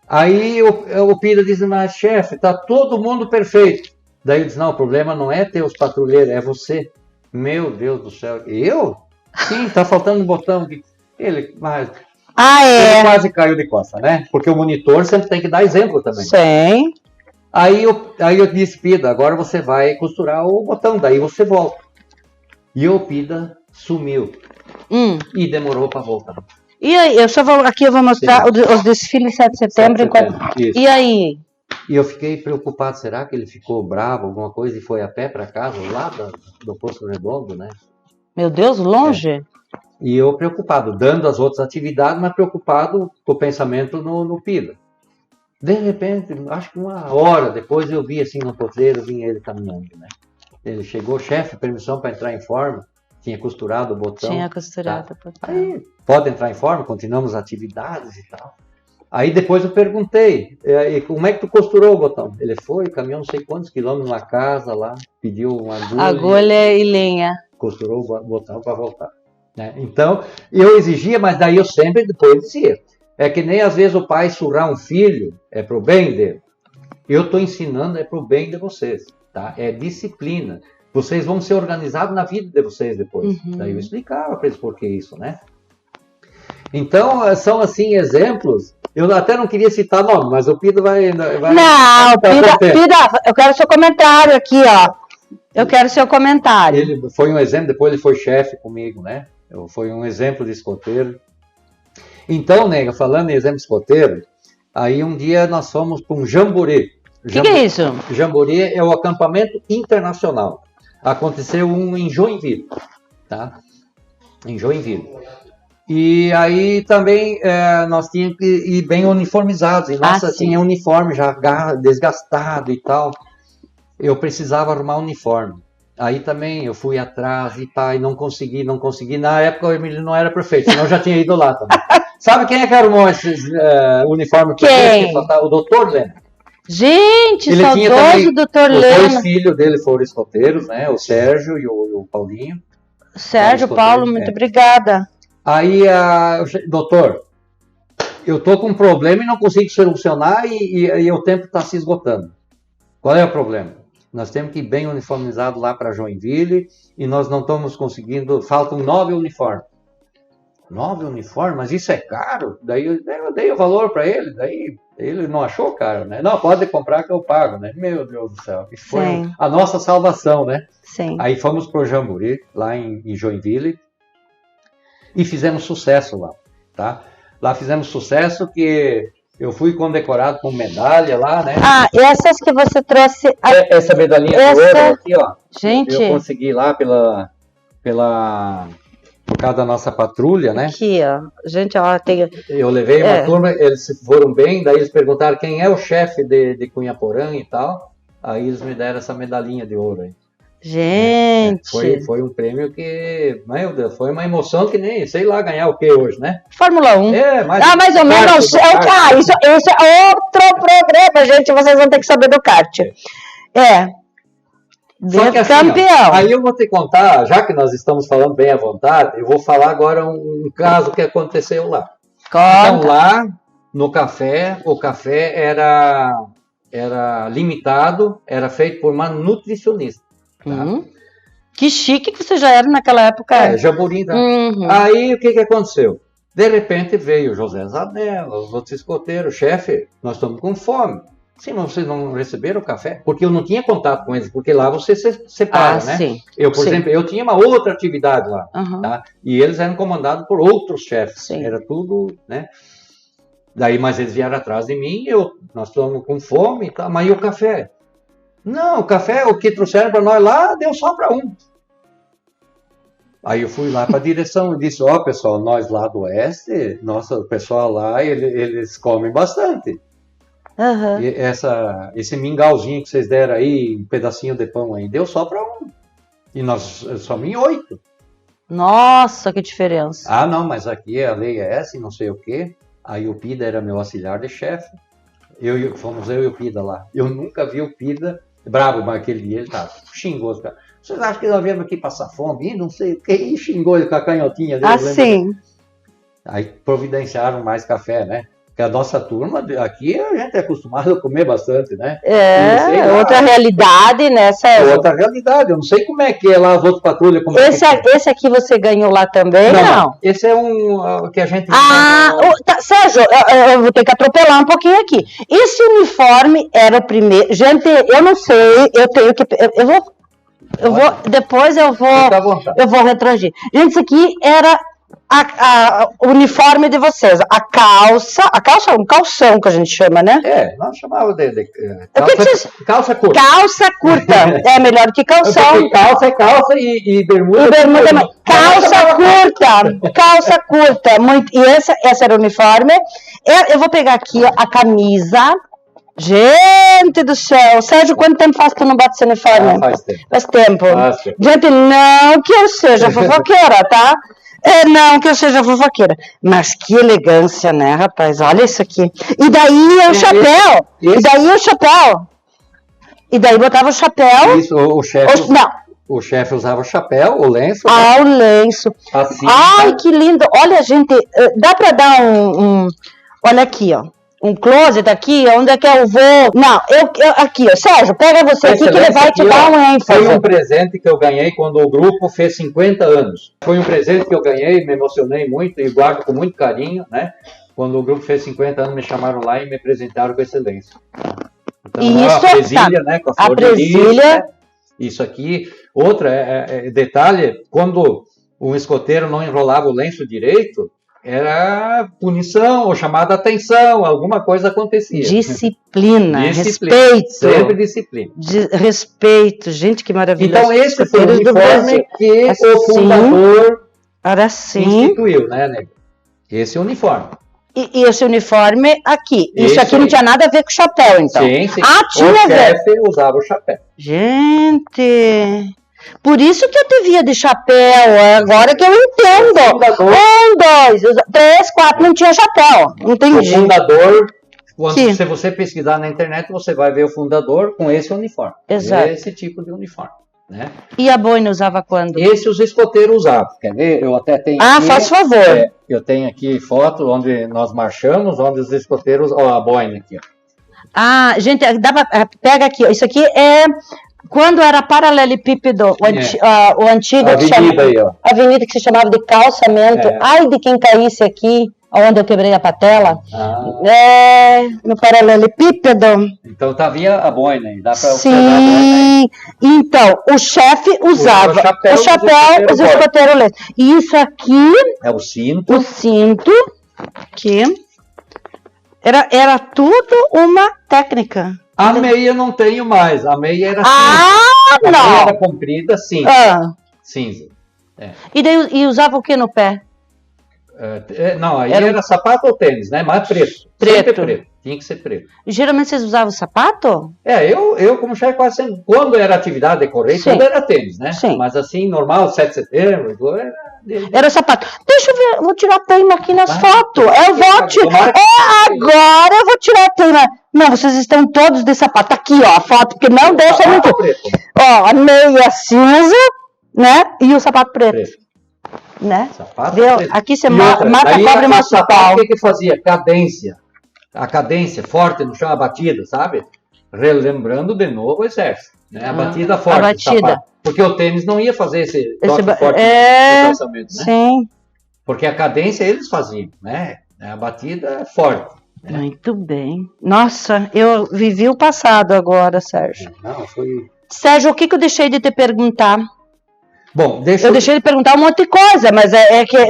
aí o PIDA diz, mas chefe, tá todo mundo perfeito. Daí ele diz, não, o problema não é ter os patrulheiros, é você. Meu Deus do céu. Eu? Sim, tá faltando um botão aqui. Ele quase caiu de costa, né? Porque o monitor sempre tem que dar exemplo também. Sim. Aí eu disse, Pida, agora você vai costurar o botão, daí você volta. E o Pida sumiu. E demorou para voltar. E aí, eu vou mostrar os desfiles de 7 de setembro. E aí? E eu fiquei preocupado, será que ele ficou bravo, alguma coisa, e foi a pé para casa, lá do Poço Redondo, né? Meu Deus, longe? E eu preocupado, dando as outras atividades, mas preocupado com o pensamento no Pida. De repente, acho que 1 hora depois eu vi assim no potreiro, vinha ele caminhando, né? Ele chegou, chefe, permissão para entrar em forma, tinha costurado o botão. Tinha costurado o botão. Aí, pode entrar em forma, continuamos as atividades e tal. Aí depois eu perguntei, como é que tu costurou o botão? Ele foi, caminhou não sei quantos quilômetros numa casa lá, pediu uma agulha. Agulha e linha. Costurou o botão para voltar. Né? Então, eu exigia, mas daí eu sempre depois dizia. É que nem às vezes o pai surrar um filho, é pro bem dele. Eu estou ensinando, é pro bem de vocês. Tá? É disciplina. Vocês vão ser organizados na vida de vocês depois. Daí eu explicava para eles por que isso, né? Então, são assim exemplos. Eu até não queria citar nome, mas o Pida vai... Não, Pida, eu quero seu comentário aqui, ó. Eu quero seu comentário. Ele foi um exemplo, depois ele foi chefe comigo, né? Foi um exemplo de escoteiro. Então, nega, falando em exemplo de escoteiro, aí um dia nós fomos para um jamboree. O que é isso? Jamboree é o acampamento internacional. Aconteceu um em Joinville, tá? Em Joinville. E aí também nós tínhamos que ir bem uniformizados. E nossa, tinha uniforme já desgastado e tal. Eu precisava arrumar uniforme. Aí também eu fui atrás e pá, e não consegui. Na época o Emílio não era prefeito, senão eu já tinha ido lá também. Sabe quem é que arrumou esses uniformes? Quem? O doutor Leno. Gente, ele saudoso tinha também, doutor Leno. Os 2 filhos dele foram escoteiros, né? O Sérgio e o Paulinho. Sérgio, Paulo, muito obrigada. Aí, doutor, eu tô com um problema e não consigo solucionar e o tempo está se esgotando. Qual é o problema? Nós temos que ir bem uniformizado lá para Joinville e nós não estamos conseguindo, faltam 9 uniformes. 9 uniformes? Mas isso é caro? Daí eu dei o valor para ele, daí ele não achou caro, né? Não, pode comprar que eu pago, né? Meu Deus do céu, isso foi a nossa salvação, né? Sim. Aí fomos pro Jamboree, lá em Joinville, e fizemos sucesso lá, tá? Lá fizemos sucesso que eu fui condecorado com medalha lá, né? Ah, essas que você trouxe... Essa medalhinha de ouro aqui, ó. Gente... Eu consegui lá por causa da nossa patrulha, né? Aqui, ó. Gente, ó, tem... Eu levei uma turma, eles foram bem, daí eles perguntaram quem é o chefe de Cunhaporã e tal. Aí eles me deram essa medalhinha de ouro aí. Gente! Foi um prêmio que, meu Deus, foi uma emoção que nem, sei lá, ganhar o que hoje, né? Fórmula 1. Mais ou menos. Isso é outro programa, gente, vocês vão ter que saber do kart. Só que assim, campeão. Aí eu vou te contar, já que nós estamos falando bem à vontade, eu vou falar agora um caso que aconteceu lá. Conta. Então lá, no café, o café era limitado, era feito por uma nutricionista. Tá? Que chique que você já era naquela época. Jamboree. Tá? Aí o que aconteceu? De repente veio o José Zanella, os outros escoteiros, chefe, nós estamos com fome. Sim, mas vocês não receberam o café? Porque eu não tinha contato com eles, porque lá você se separa, né? Sim. Eu, por exemplo, eu tinha uma outra atividade lá, tá? E eles eram comandados por outros chefes. Sim. Era tudo, né? Daí, mas eles vieram atrás de mim, nós estamos com fome e tal, mas e o café? Não, o café, o que trouxeram para nós lá, deu só para um. Aí eu fui lá para a direção e disse, pessoal, nós lá do Oeste, o pessoal lá, eles comem bastante. E esse mingauzinho que vocês deram aí, um pedacinho de pão aí, deu só para um. E nós somos em 8. Nossa, que diferença. Ah, não, mas aqui a lei é essa e não sei o quê. Aí o Pida era meu auxiliar de chefe. Fomos eu e o Pida lá. Eu nunca vi o Pida bravo, mas aquele dia ele tava xingou os caras. Vocês acham que nós viemos aqui passar fome? E não sei o que. E xingou ele com a canhotinha dele. Sim. Aí providenciaram mais café, né? Porque a nossa turma, aqui a gente é acostumado a comer bastante, né? Outra realidade, né, Sérgio? Outra realidade, eu não sei como é que é lá as outras patrulhas. Esse aqui você ganhou lá também, não? Esse é um que a gente... Sérgio, eu vou ter que atropelar um pouquinho aqui. Esse uniforme era o primeiro... Gente, eu não sei, eu tenho que... Depois eu vou retroagir. Gente, isso aqui era... o uniforme de vocês. A calça é um calção que a gente chama, né? Nós chamávamos de calça curta. Calça curta. É melhor que calção. Porque calça é calça e bermuda. Calça curta. Muito, e essa era o uniforme. Eu vou pegar aqui, ó, a camisa. Gente do céu, Sérgio, quanto tempo faz que tu não bate esse uniforme? Faz tempo. Gente, não que eu seja fofoqueira, tá? Não que eu seja fofoqueira. Mas que elegância, né, rapaz? Olha isso aqui. E daí o chapéu. E daí botava o chapéu. Isso, o chefe. O chefe usava o chapéu, o lenço. O lenço. Assim, ai, que lindo. Olha, gente, dá pra dar olha aqui, ó. Um closet aqui, onde é que eu vou? Não, aqui, ó, Sérgio, pega você aqui que ele vai te dar um ênfase. Foi um presente que eu ganhei quando o grupo fez 50 anos. Foi um presente que eu ganhei, me emocionei muito e guardo com muito carinho, né? Quando o grupo fez 50 anos, me chamaram lá e me apresentaram com excelência. Então, isso a presilha, né? Com a flor de lis, né? Isso aqui. Outra, detalhe, quando um escoteiro não enrolava o lenço direito, era punição ou chamada atenção, alguma coisa acontecia. Disciplina. Respeito. Sempre disciplina. Respeito, gente, que maravilhoso. Então esse foi o uniforme que o fundador instituiu, né, Nega? Esse uniforme. E esse uniforme aqui. Isso aqui não tinha nada a ver com o chapéu, então. Sim. Tinha a ver. O chefe usava o chapéu. Gente... Por isso que eu te via de chapéu, agora que eu entendo. 1, 2, 3, 4, não tinha chapéu. Entendi. O fundador, se você pesquisar na internet, você vai ver o fundador com esse uniforme. Exato. Esse tipo de uniforme. Né? E a boina usava quando? Esse os escoteiros usavam. Quer ver? Eu até tenho aqui, faz favor. Eu tenho aqui foto onde nós marchamos, onde os escoteiros... Ó, a boina aqui. Ó. Gente, pega aqui. Isso aqui é... Quando era paralelepípedo, o antigo... Avenida que se chamava de calçamento. Ai, de quem caísse aqui, onde eu quebrei a patela. No paralelepípedo. Então havia a boina aí, dá para observar a boina. Então, o chefe usava o chapéu, os escoteiros lenço. E isso aqui... É o cinto. O cinto, que era tudo uma técnica. A meia não tenho mais, a meia era cinza. A meia era comprida, cinza. E daí usava o que no pé? Não, aí era sapato ou tênis, né? Mas preto. Preto. Tinha que ser preto. E geralmente vocês usavam sapato? Eu como chefe quase sempre, quando era atividade decorrente, tudo era tênis, né? Sim. Mas assim, normal, 7 de setembro, era sapato. Deixa eu ver, vou tirar a teima aqui nas fotos. Eu vou tirar. Agora eu vou tirar a teima. Não, vocês estão todos de sapato. Tá aqui, ó, a foto, porque não deixa muito. Ó, a meia cinza, né? E o sapato preto. Né? Sapato preto. Aqui você mata, cobre e mostra o pau. O que fazia? Cadência. A cadência forte no chão, a batida, sabe? Relembrando de novo o exército. Né? A batida forte. A batida. Porque o tênis não ia fazer esse toque forte no calçamento, né? Sim. Porque a cadência eles faziam, né? A batida forte. Né? Muito bem. Nossa, eu vivi o passado agora, Sérgio. Não, foi... Sérgio, o que eu deixei de te perguntar? Bom, eu deixei de perguntar um monte de coisa, mas eu tinha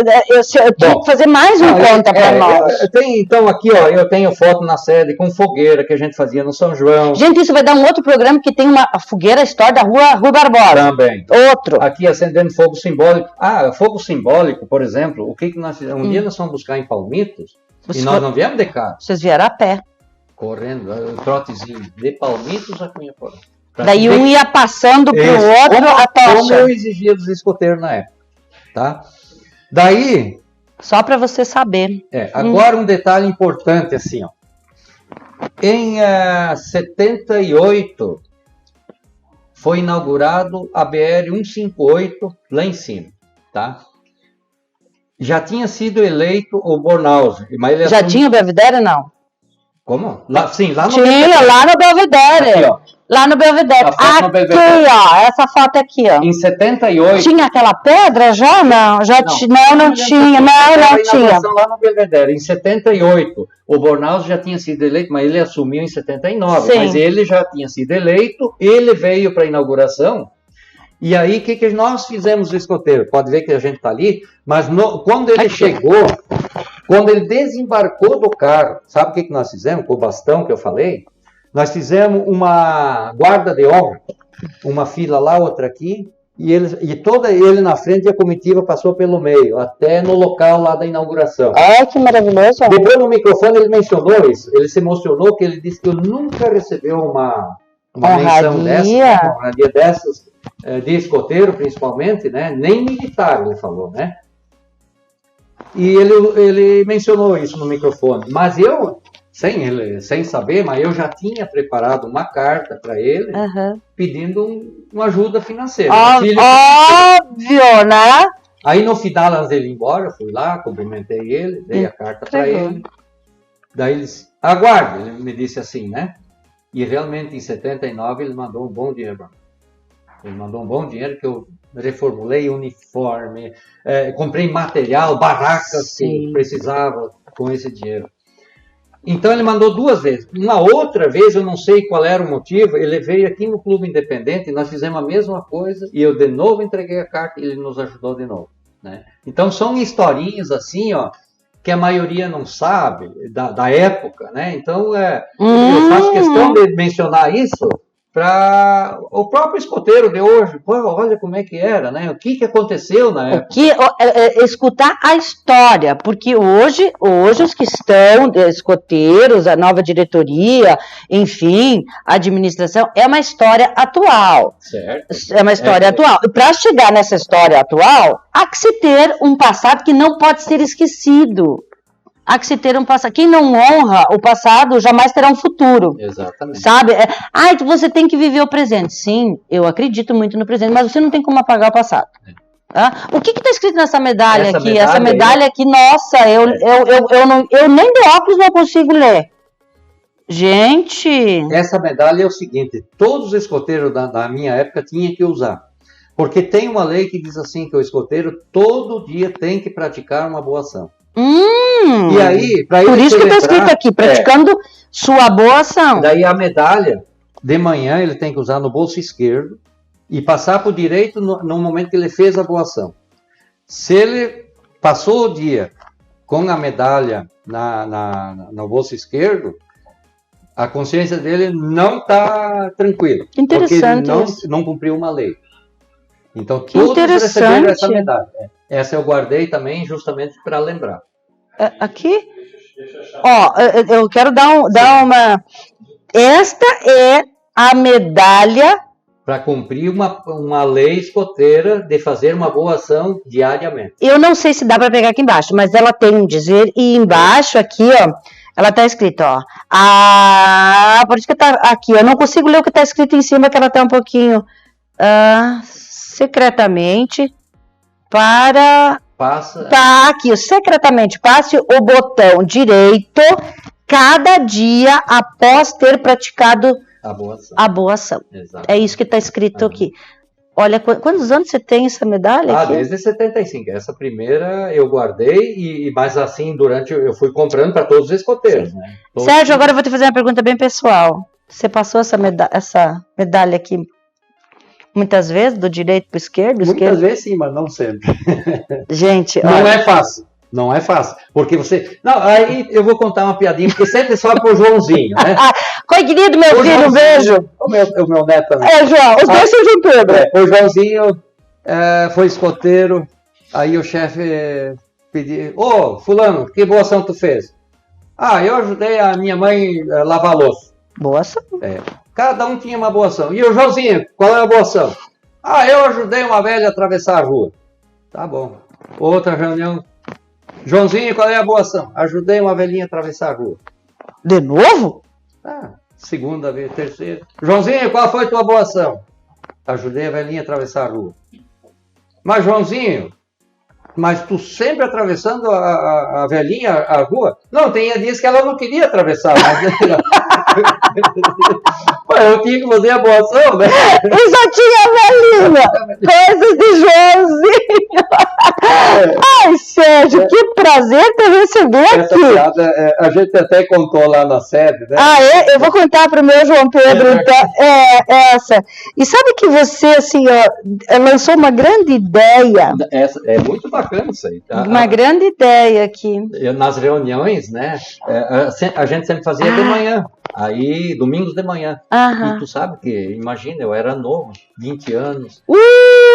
que fazer mais uma conta para nós. Então, aqui, ó, eu tenho foto na sede com fogueira que a gente fazia no São João. Gente, isso vai dar um outro programa que tem uma fogueira, a história da Rua Barbosa. Também. Outro. Aqui acendendo fogo simbólico. Fogo simbólico, por exemplo, o que nós fizemos? Um dia nós fomos buscar em Palmitos e nós não viemos de carro. Vocês vieram a pé. Correndo, um trotezinho de Palmitos a Cunhaporã. Daí um ia passando pro outro a tocha. Como eu exigia dos escoteiros na época, tá? Daí... Só para você saber. Agora um detalhe importante, assim, ó. Em 78, foi inaugurado a BR-158 lá em cima, tá? Já tinha sido eleito o Bornhausen. Já tinha o Belvedere, não? Como? Lá no Tinha, lá no Belvedere. Aqui, ó. Lá no Belvedere. Aqui, ó. Essa foto aqui, ó. Em 78. Tinha aquela pedra já? Não, não tinha. Não tinha. Lá no Belvedere. Em 78, o Bornhausen já tinha sido eleito, mas ele assumiu em 79. Sim. Mas ele já tinha sido eleito, ele veio para a inauguração E aí, o que nós fizemos o escoteiro? Pode ver que a gente está ali, mas quando ele chegou, quando ele desembarcou do carro, sabe o que nós fizemos com o bastão que eu falei? Nós fizemos uma guarda de honra, uma fila lá, outra aqui, e toda ele na frente e a comitiva passou pelo meio, até no local lá da inauguração. Ah, que maravilhoso. Depois no microfone ele mencionou isso, ele se emocionou que ele disse que eu nunca recebeu uma menção dessa, uma honraria dessas, de escoteiro principalmente, né? Nem militar, ele falou, né? E ele mencionou isso no microfone, mas eu, sem saber, mas eu já tinha preparado uma carta para ele, pedindo uma ajuda financeira. Óbvio, né? Aí no final, antes dele ir embora, eu fui lá, cumprimentei ele, dei a carta para ele. Daí ele disse, aguarde, ele me disse assim, né? E realmente em 79 ele mandou um bom dinheiro para mim. Ele mandou um bom dinheiro que eu reformulei uniforme, comprei material, barracas que precisava com esse dinheiro. Então ele mandou 2 vezes. Uma outra vez, eu não sei qual era o motivo, ele veio aqui no Clube Independente e nós fizemos a mesma coisa e eu de novo entreguei a carta e ele nos ajudou de novo, né? Então são historinhas assim, ó, que a maioria não sabe da época, né? Então eu faço questão de mencionar isso para o próprio escoteiro de hoje. Pô, olha como é que era, né? O que aconteceu na época. Escutar a história, porque hoje os que estão, escoteiros, a nova diretoria, enfim, a administração, é uma história atual. Certo. É uma história atual. E para chegar nessa história atual, há que se ter um passado que não pode ser esquecido. Há que se ter um passado. Quem não honra o passado jamais terá um futuro. Exatamente. Sabe? Você tem que viver o presente. Sim, eu acredito muito no presente, mas você não tem como apagar o passado. O que está escrito nessa medalha aqui? Essa medalha aqui, nossa, eu nem de óculos não consigo ler. Gente! Essa medalha é o seguinte, todos os escoteiros da minha época tinham que usar. Porque tem uma lei que diz assim, que o escoteiro todo dia tem que praticar uma boa ação. E aí, por isso que está escrito aqui, praticando sua boa ação. Daí a medalha, de manhã, ele tem que usar no bolso esquerdo e passar para o direito no momento que ele fez a boa ação. Se ele passou o dia com a medalha no bolso esquerdo, a consciência dele não está tranquila. Interessante. Porque ele não cumpriu uma lei. Então, todos receberam essa medalha. Essa eu guardei também justamente para lembrar. Aqui? Eu quero dar uma... Esta é a medalha... Para cumprir uma lei escoteira de fazer uma boa ação diariamente. Eu não sei se dá para pegar aqui embaixo, mas ela tem um dizer, e embaixo aqui, ó, ela está escrita, ó. Por isso que está aqui, eu não consigo ler o que está escrito em cima, que ela está um pouquinho... secretamente tá aqui, secretamente passe o botão direito cada dia após ter praticado a boa ação. É isso que está escrito aqui. Olha, quantos anos você tem essa medalha aqui? Desde 75. Essa primeira eu guardei, mas assim, eu fui comprando para todos os escoteiros. Né? Sérgio, agora eu vou te fazer uma pergunta bem pessoal. Você passou essa medalha aqui muitas vezes, do direito para o esquerdo? Muitas vezes sim, mas não sempre. Gente, não é fácil. Não é fácil. Porque você... Não, aí eu vou contar uma piadinha, porque sempre só pro Joãozinho, né? Coi, querido, meu filho, um beijo. O meu neto também. João, os dois são João Pedro. O Joãozinho foi escoteiro, aí o chefe pediu, fulano, que boa ação tu fez? Eu ajudei a minha mãe a lavar a louça. Boa ação. Cada um tinha uma boa ação. E o Joãozinho, qual é a boa ação? Eu ajudei uma velha a atravessar a rua. Tá bom. Outra reunião. Joãozinho, qual é a boa ação? Ajudei uma velhinha a atravessar a rua. De novo? Segunda vez, terceira. Joãozinho, qual foi a tua boa ação? Ajudei a velhinha a atravessar a rua. Mas, Joãozinho, mas tu sempre atravessando a velhinha a rua? Não, tem dias que ela não queria atravessar. Mas eu tinha que fazer a boa ação, né? E só tinha a velhinha. Coisas de Joãozinho. Ai, sério. Sérgio, que prazer te receber Essa aqui. piada, a gente até contou lá na sede, né? Ah, é? Eu vou contar para o meu João Pedro, então, essa. E sabe que você, assim, ó, lançou uma grande ideia. É muito bacana isso aí. Uma grande ideia aqui. Nas reuniões, né, a gente sempre fazia de manhã, aí domingos de manhã. Aham. E tu sabe que, imagina, eu era novo, 20 anos.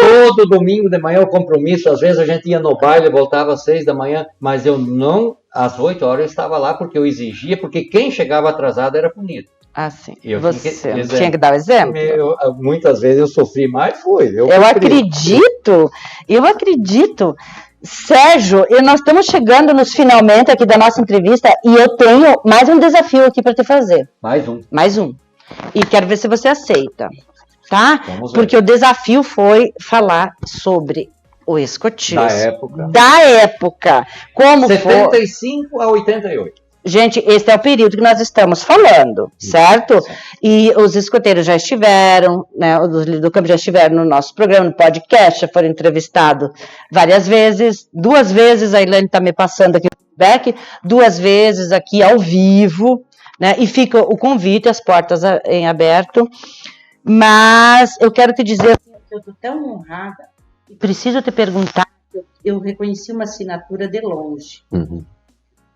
Todo domingo de manhã o compromisso, às vezes a gente ia no baile, voltava às 6 da manhã, mas eu não, às 8 horas eu estava lá porque eu exigia, porque quem chegava atrasado era punido. Ah, sim. Eu Você tinha que- tinha que dar o exemplo? Muitas vezes eu sofri, mas fui. Eu acredito. Sérgio, e nós estamos chegando nos finalmente aqui da nossa entrevista e eu tenho mais um desafio aqui para te fazer. Mais um. E quero ver se você aceita, tá? Vamos ver. Porque o desafio foi falar sobre o escotismo. Da época. Como foi... 75 a 88. Gente, esse é o período que nós estamos falando, certo? E os escoteiros já estiveram, né, os do campo já estiveram no nosso programa, no podcast, já foram entrevistados várias vezes, 2 vezes, a Ilane está me passando aqui o feedback, 2 vezes aqui ao vivo, né, e fica o convite, as portas em aberto, mas eu quero te dizer que eu estou tão honrada, e preciso te perguntar, eu reconheci uma assinatura de longe. Uhum.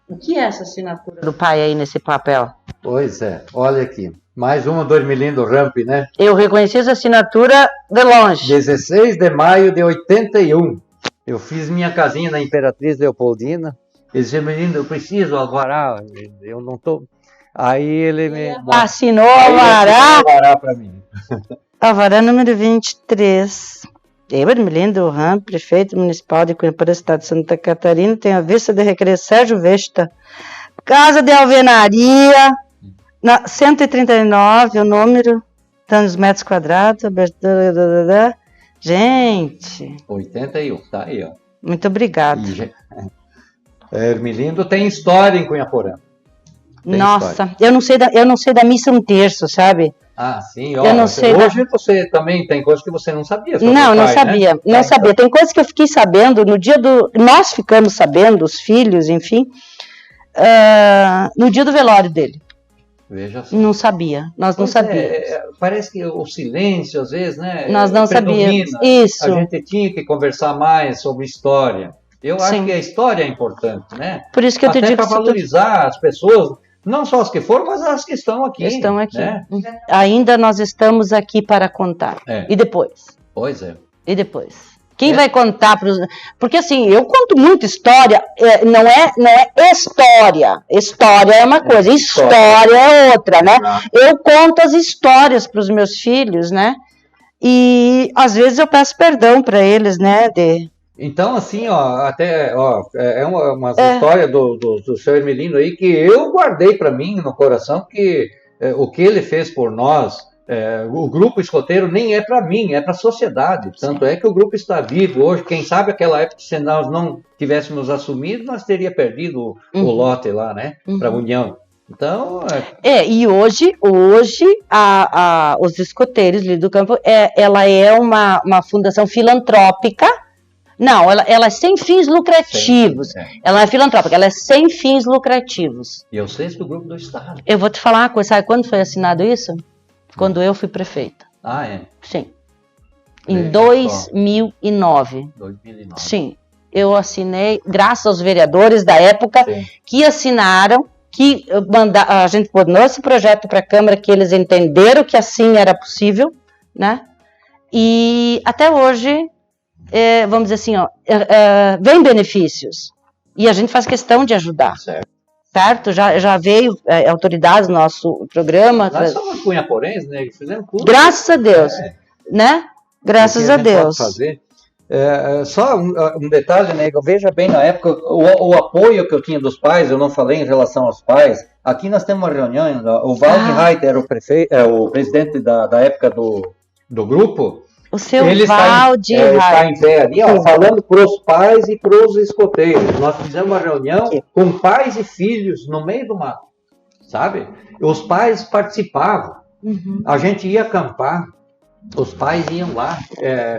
O que é essa assinatura do pai aí nesse papel? Pois é, olha aqui. Mais uma do Hermelindo Ramp, né? Eu reconheci essa assinatura de longe. 16 de maio de 81. Eu fiz minha casinha na Imperatriz Leopoldina. Ele disse, Hermelindo, eu preciso alvará. Eu não tô... Aí ele me... Assinou o alvará. Alvará para mim. Alvará número 23. Eu, Hermelindo Ramp, prefeito municipal de Cunha para o estado de Santa Catarina, tenho a vista de recreio Sérgio Vesta. Casa de alvenaria, 139, o número, tantos metros quadrados, abertura... Gente... 81, tá aí, ó. Muito obrigada. Hermelindo tem história em Cunhaporã. Nossa, eu não sei da missa um terço, sabe? Ah, sim, ó. Eu não sei hoje você também tem coisas que você não sabia. Não sabia, né? não sabia. Tem coisas que eu fiquei sabendo no dia do... Nós ficamos sabendo, os filhos, enfim, no dia do velório dele. Veja só. Não sabia, nós não sabíamos. Parece que o silêncio, às vezes, né? Nós não sabíamos. Isso. A gente tinha que conversar mais sobre história. Eu acho Sim. que a história é importante, né? Por isso que eu te Até digo para valorizar as pessoas, não só as que foram, mas as que estão aqui. Estão aqui. Né? Ainda nós estamos aqui para contar. E depois? Pois é. E depois? Quem vai contar para os... Porque assim, eu conto muita história, não é história. História é uma coisa, história é outra, né? Eu conto as histórias para os meus filhos, né? E às vezes eu peço perdão para eles, né? Então, assim, ó, até, ó, é uma história do seu Hermelino aí que eu guardei para mim no coração, que o que ele fez por nós, o grupo escoteiro nem é para mim, é para a sociedade. Tanto é que o grupo está vivo hoje. Quem sabe aquela época, se nós não tivéssemos assumido, nós teríamos perdido o lote lá, né, para a União. Então... E hoje os escoteiros ali do campo, ela é uma fundação filantrópica. Não, ela é sem fins lucrativos. Ela é filantrópica, ela é sem fins lucrativos. E eu sei do grupo do Estado. Eu vou te falar uma coisa, sabe quando foi assinado isso? Quando eu fui prefeita. Ah, é? Sim. Em 2009. 2009. Sim. Eu assinei, graças aos vereadores da época, que assinaram, que a gente mandou esse projeto para a Câmara, que eles entenderam que assim era possível, né? E até hoje... vamos dizer assim, vem benefícios, e a gente faz questão de ajudar, certo? Já veio autoridades do nosso programa. Nós somos cunhaporenses, né? Fizemos tudo. Graças a Deus, né? Graças a Deus. Só um detalhe, né? Veja bem, na época, o apoio que eu tinha dos pais, eu não falei em relação aos pais. Aqui nós temos uma reunião, o Walter Reit era o presidente da época do grupo. O seu Ele Valdir está em pé ali, ó, falando para os pais e para os escoteiros. Nós fizemos uma reunião com pais e filhos no meio do mato, sabe? Os pais participavam. A gente ia acampar os pais iam lá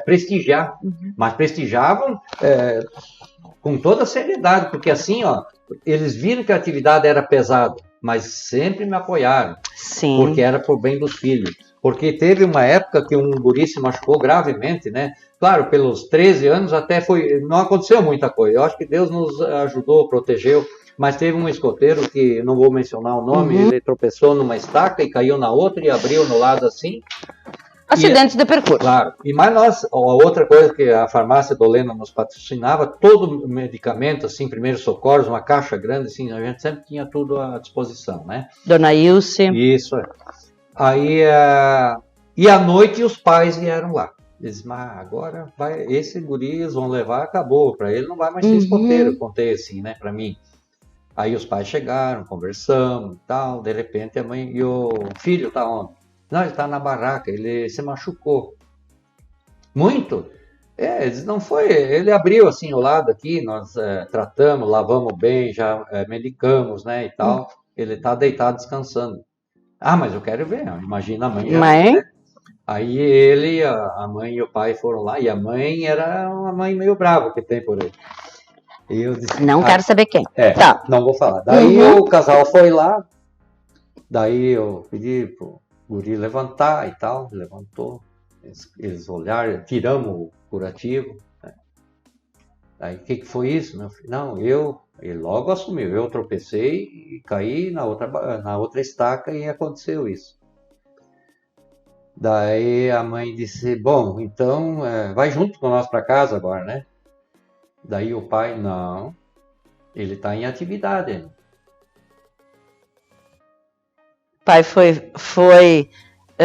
prestigiar, mas prestigiavam com toda seriedade, porque assim, ó, eles viram que a atividade era pesada, mas sempre me apoiaram, Sim. porque era por bem dos filhos. Porque teve uma época que um guri se machucou gravemente, né? Claro, pelos 13 anos até não aconteceu muita coisa. Eu acho que Deus nos ajudou, protegeu. Mas teve um escoteiro que, não vou mencionar o nome, ele tropeçou numa estaca e caiu na outra e abriu no lado assim. Acidentes de percurso. Claro. E mais nós, a outra coisa que a farmácia do Lena nos patrocinava, todo medicamento, assim, primeiros socorros, uma caixa grande, assim, a gente sempre tinha tudo à disposição, né? Dona Ilse. Isso. Aí, e à noite os pais vieram lá. Eles disseram, mas agora esse guri eles vão levar, acabou. Para ele não vai mais ser escoteiro, eu contei assim, né, para mim. Aí os pais chegaram, conversamos e tal, de repente a mãe, e o filho tá onde? Não, ele tá na barraca, ele se machucou. Muito? Não foi, ele abriu assim o lado aqui, nós tratamos, lavamos bem, já medicamos, né, e tal. Ele tá deitado descansando. Ah, mas eu quero ver, imagina a mãe. Né? Aí ele, a mãe e o pai foram lá, e a mãe era uma mãe meio brava que tem por aí. E eu disse, não quero saber quem. Tá. Não vou falar. Daí o casal foi lá, daí eu pedi pro guri levantar e tal, levantou. Eles olharam, tiramos o curativo. Né? Aí o que foi isso? Não, ele logo assumiu, eu tropecei e caí na outra estaca e aconteceu isso. Daí a mãe disse, bom, então vai junto com nós para casa agora, né? Daí o pai, não, ele está em atividade. O pai foi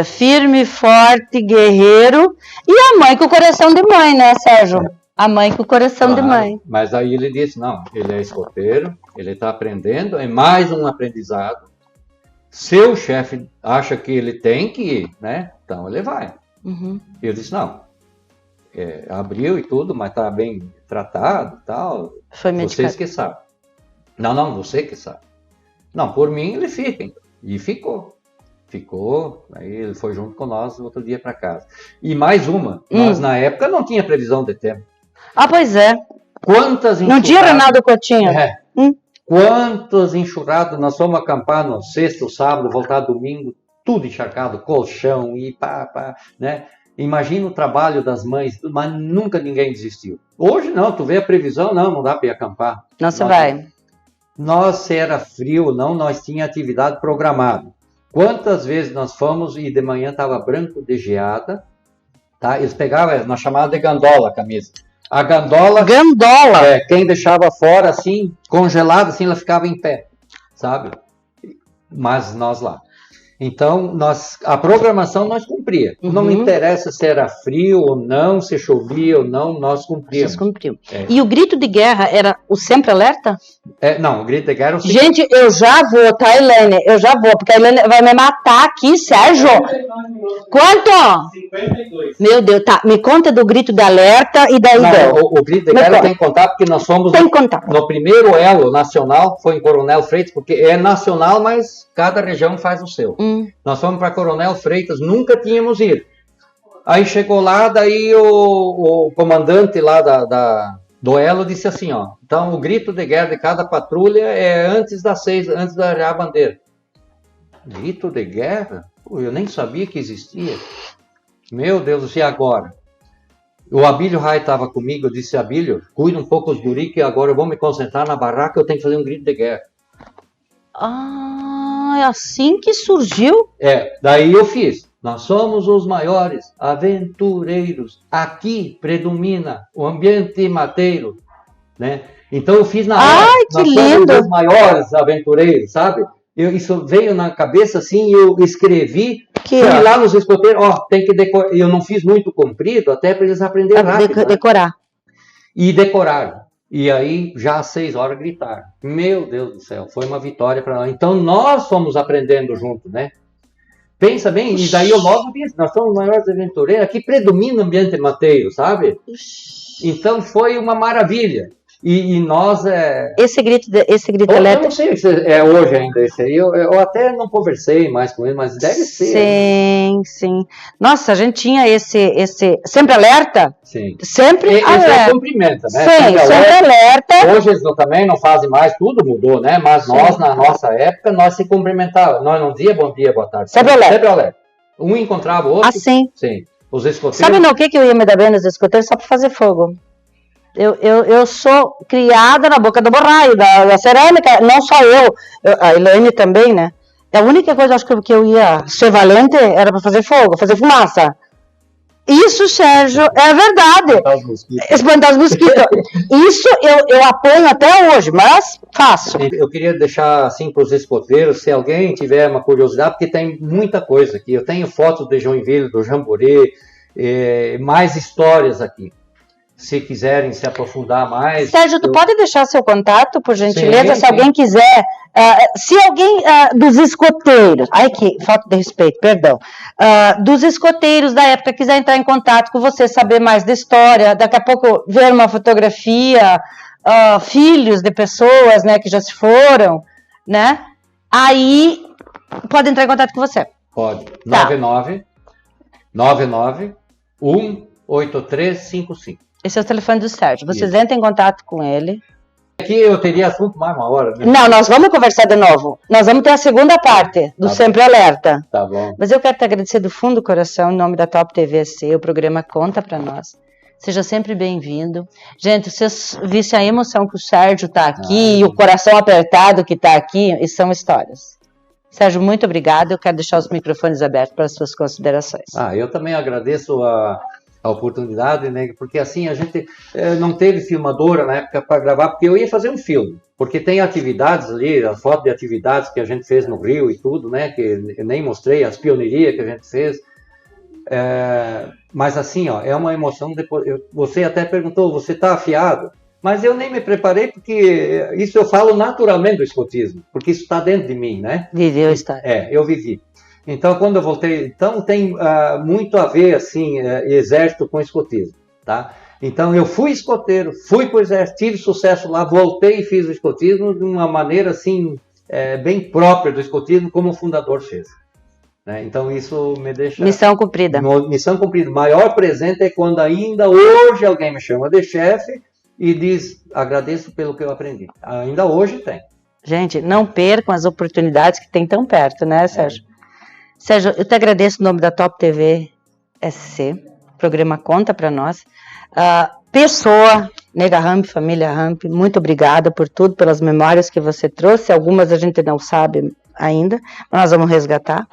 firme, forte, guerreiro, e a mãe com o coração de mãe, né, Sérgio? A mãe com o coração de mãe. Mas aí ele disse, não, ele é escoteiro, ele está aprendendo, é mais um aprendizado. Seu chefe acha que ele tem que ir, né? Então ele vai. Eu disse, não, abriu e tudo, mas está bem tratado e tal. Foi medicado. Vocês que sabem. Não, você que sabe. Não, por mim ele fica. Então. E ficou. Aí ele foi junto com nós no outro dia para casa. E mais uma, nós na época não tinha previsão de tempo. Ah, pois é. Quantas enxurradas... Não tinha Ronaldo Coutinho? Quantas enxurradas nós fomos acampar no sexto, sábado, voltar domingo, tudo encharcado, colchão e né? Imagina o trabalho das mães, mas nunca ninguém desistiu. Hoje não, tu vê a previsão, não dá para ir acampar. Não, você vai. Nós, se era frio ou não, nós tínhamos atividade programada. Quantas vezes nós fomos e de manhã estava branco de geada, tá? Eles pegavam, nós chamávamos de gandola a camisa. A gandola, quem deixava fora assim, congelada, assim, ela ficava em pé, sabe? Mas nós lá. Então, a programação nós cumpria. Não me interessa se era frio ou não, se chovia ou não, nós cumpríamos. Vocês cumpriam. E o grito de guerra era o sempre alerta? Não, o grito de guerra era o sempre... Gente, eu já vou, tá, Helene? Eu já vou, porque a Helene vai me matar aqui, Sérgio. Quanto? 52. Meu Deus, tá. Me conta do grito de alerta e daí deu. O grito de guerra tem que contar, porque nós fomos no primeiro elo nacional, foi em Coronel Freitas, porque é nacional, mas cada região faz o seu. Nós fomos para Coronel Freitas, nunca tínhamos ido. Aí chegou lá, daí o comandante lá do elo disse assim, ó, então o grito de guerra de cada patrulha é antes das 6, antes de arrear a bandeira. Grito de guerra? Pô, eu nem sabia que existia. Meu Deus, e agora? O Abílio Rai estava comigo, eu disse, Abílio, cuida um pouco os guri, que agora eu vou me concentrar na barraca, eu tenho que fazer um grito de guerra. É assim que surgiu? Daí eu fiz. Nós somos os maiores aventureiros. Aqui predomina o ambiente mateiro, né? Então eu fiz na hora. Ai, que nós lindo! Somos os maiores aventureiros, sabe? Isso veio na cabeça assim, eu escrevi. Fui lá nos escoteiros, tem que decorar. Eu não fiz muito comprido, até para eles aprenderem rápido. Decorar. E decoraram. E aí, já às 6 horas, gritaram. Meu Deus do céu, foi uma vitória para nós. Então, nós fomos aprendendo junto, né? Pensa bem, e daí eu logo disse, nós somos os maiores aventureiros, aqui predomina o ambiente mateiro, sabe? Então, foi uma maravilha. E nós... Esse grito eu elétrico... não sei se é hoje ainda esse aí, eu até não conversei mais com ele, mas deve ser. Sim, sim. Nossa, a gente tinha esse sempre alerta? Sim. Sempre Esse alerta. é cumprimento, né? Sim, sempre alerta. Hoje eles também não fazem mais, tudo mudou, né? Mas nós, na nossa época, nós se cumprimentávamos. Nós não dizia bom dia, boa tarde. Sempre alerta. Sempre alerta. Um encontrava o outro. Assim. Sim. Os escoteiros... Sabe no que eu ia me dar bem nos escoteiros? Só para fazer fogo. Eu sou criada na boca do borraio, da cerâmica, não só eu, a Elaine também, né? A única coisa, acho que eu ia ser valente era para fazer fogo, fazer fumaça. Isso, Sérgio, é verdade. Espantar os mosquitos. Isso eu apoio até hoje, mas faço. Eu queria deixar assim para os escoteiros, se alguém tiver uma curiosidade, porque tem muita coisa aqui. Eu tenho fotos de Joinville, do Jamboree, mais histórias aqui. Se quiserem se aprofundar mais... Sérgio, tu pode deixar seu contato, por gentileza? Sim, se alguém quiser... se alguém dos escoteiros... Ai, que falta de respeito, perdão. Dos escoteiros da época quiser entrar em contato com você, saber mais da história, daqui a pouco ver uma fotografia, filhos de pessoas, né, que já se foram, né? Aí pode entrar em contato com você. Pode. Tá. 99 18355. Esse é o telefone do Sérgio. Vocês entrem em contato com ele. Aqui eu teria assunto mais uma hora, né? Não, nós vamos conversar de novo. Nós vamos ter a segunda parte do Tá Sempre Alerta. Tá bom. Mas eu quero te agradecer do fundo do coração, em nome da Top TV SC, o programa Conta Pra Nós. Seja sempre bem-vindo. Gente, vocês vissem a emoção que o Sérgio tá aqui e o coração apertado que tá aqui, e são histórias. Sérgio, muito obrigado. Eu quero deixar os microfones abertos para as suas considerações. Eu também agradeço a oportunidade, né? Porque assim a gente não teve filmadora na época para gravar, porque eu ia fazer um filme, porque tem atividades ali, a foto de atividades que a gente fez no Rio e tudo, né? Que eu nem mostrei, as pionerias que a gente fez. Mas assim, é uma emoção. Depois, você até perguntou, você está afiado? Mas eu nem me preparei, porque isso eu falo naturalmente do escotismo, porque isso está dentro de mim, né? Viveu a história. Eu vivi. Então, quando eu voltei, então tem muito a ver, assim, exército com escotismo, tá? Então, eu fui escoteiro, fui para o exército, tive sucesso lá, voltei e fiz o escotismo de uma maneira, assim, bem própria do escotismo, como o fundador fez. Né? Então, isso me deixa... Missão cumprida. Missão cumprida. O maior presente é quando ainda hoje alguém me chama de chefe e diz, agradeço pelo que eu aprendi. Ainda hoje tem. Gente, não percam as oportunidades que tem tão perto, né, Sérgio? Sérgio, eu te agradeço em nome da Top TV SC, programa Conta Pra Nós. Pessoa, Nega Ramp, família Ramp, muito obrigada por tudo, pelas memórias que você trouxe. Algumas a gente não sabe ainda, mas nós vamos resgatar.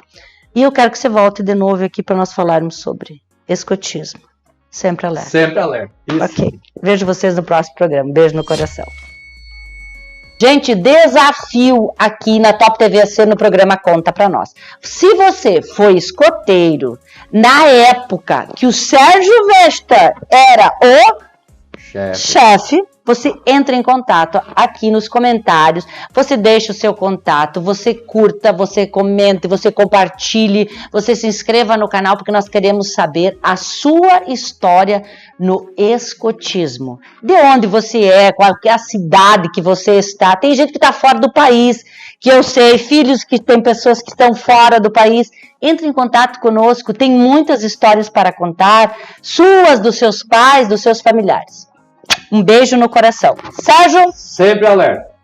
E eu quero que você volte de novo aqui para nós falarmos sobre escotismo. Sempre alerta. Sempre alerta. Isso. Ok. Vejo vocês no próximo programa. Beijo no coração. Gente, desafio aqui na Top TV SC no programa Conta Pra Nós. Se você foi escoteiro na época que o Sérgio Vesta era o chefe, você entra em contato aqui nos comentários, você deixa o seu contato, você curta, você comente, você compartilhe, você se inscreva no canal, porque nós queremos saber a sua história no escotismo. De onde você é, qual é a cidade que você está. Tem gente que está fora do país, que eu sei, filhos que tem pessoas que estão fora do país. Entre em contato conosco, tem muitas histórias para contar, suas, dos seus pais, dos seus familiares. Um beijo no coração. Sérgio? Sempre alerta.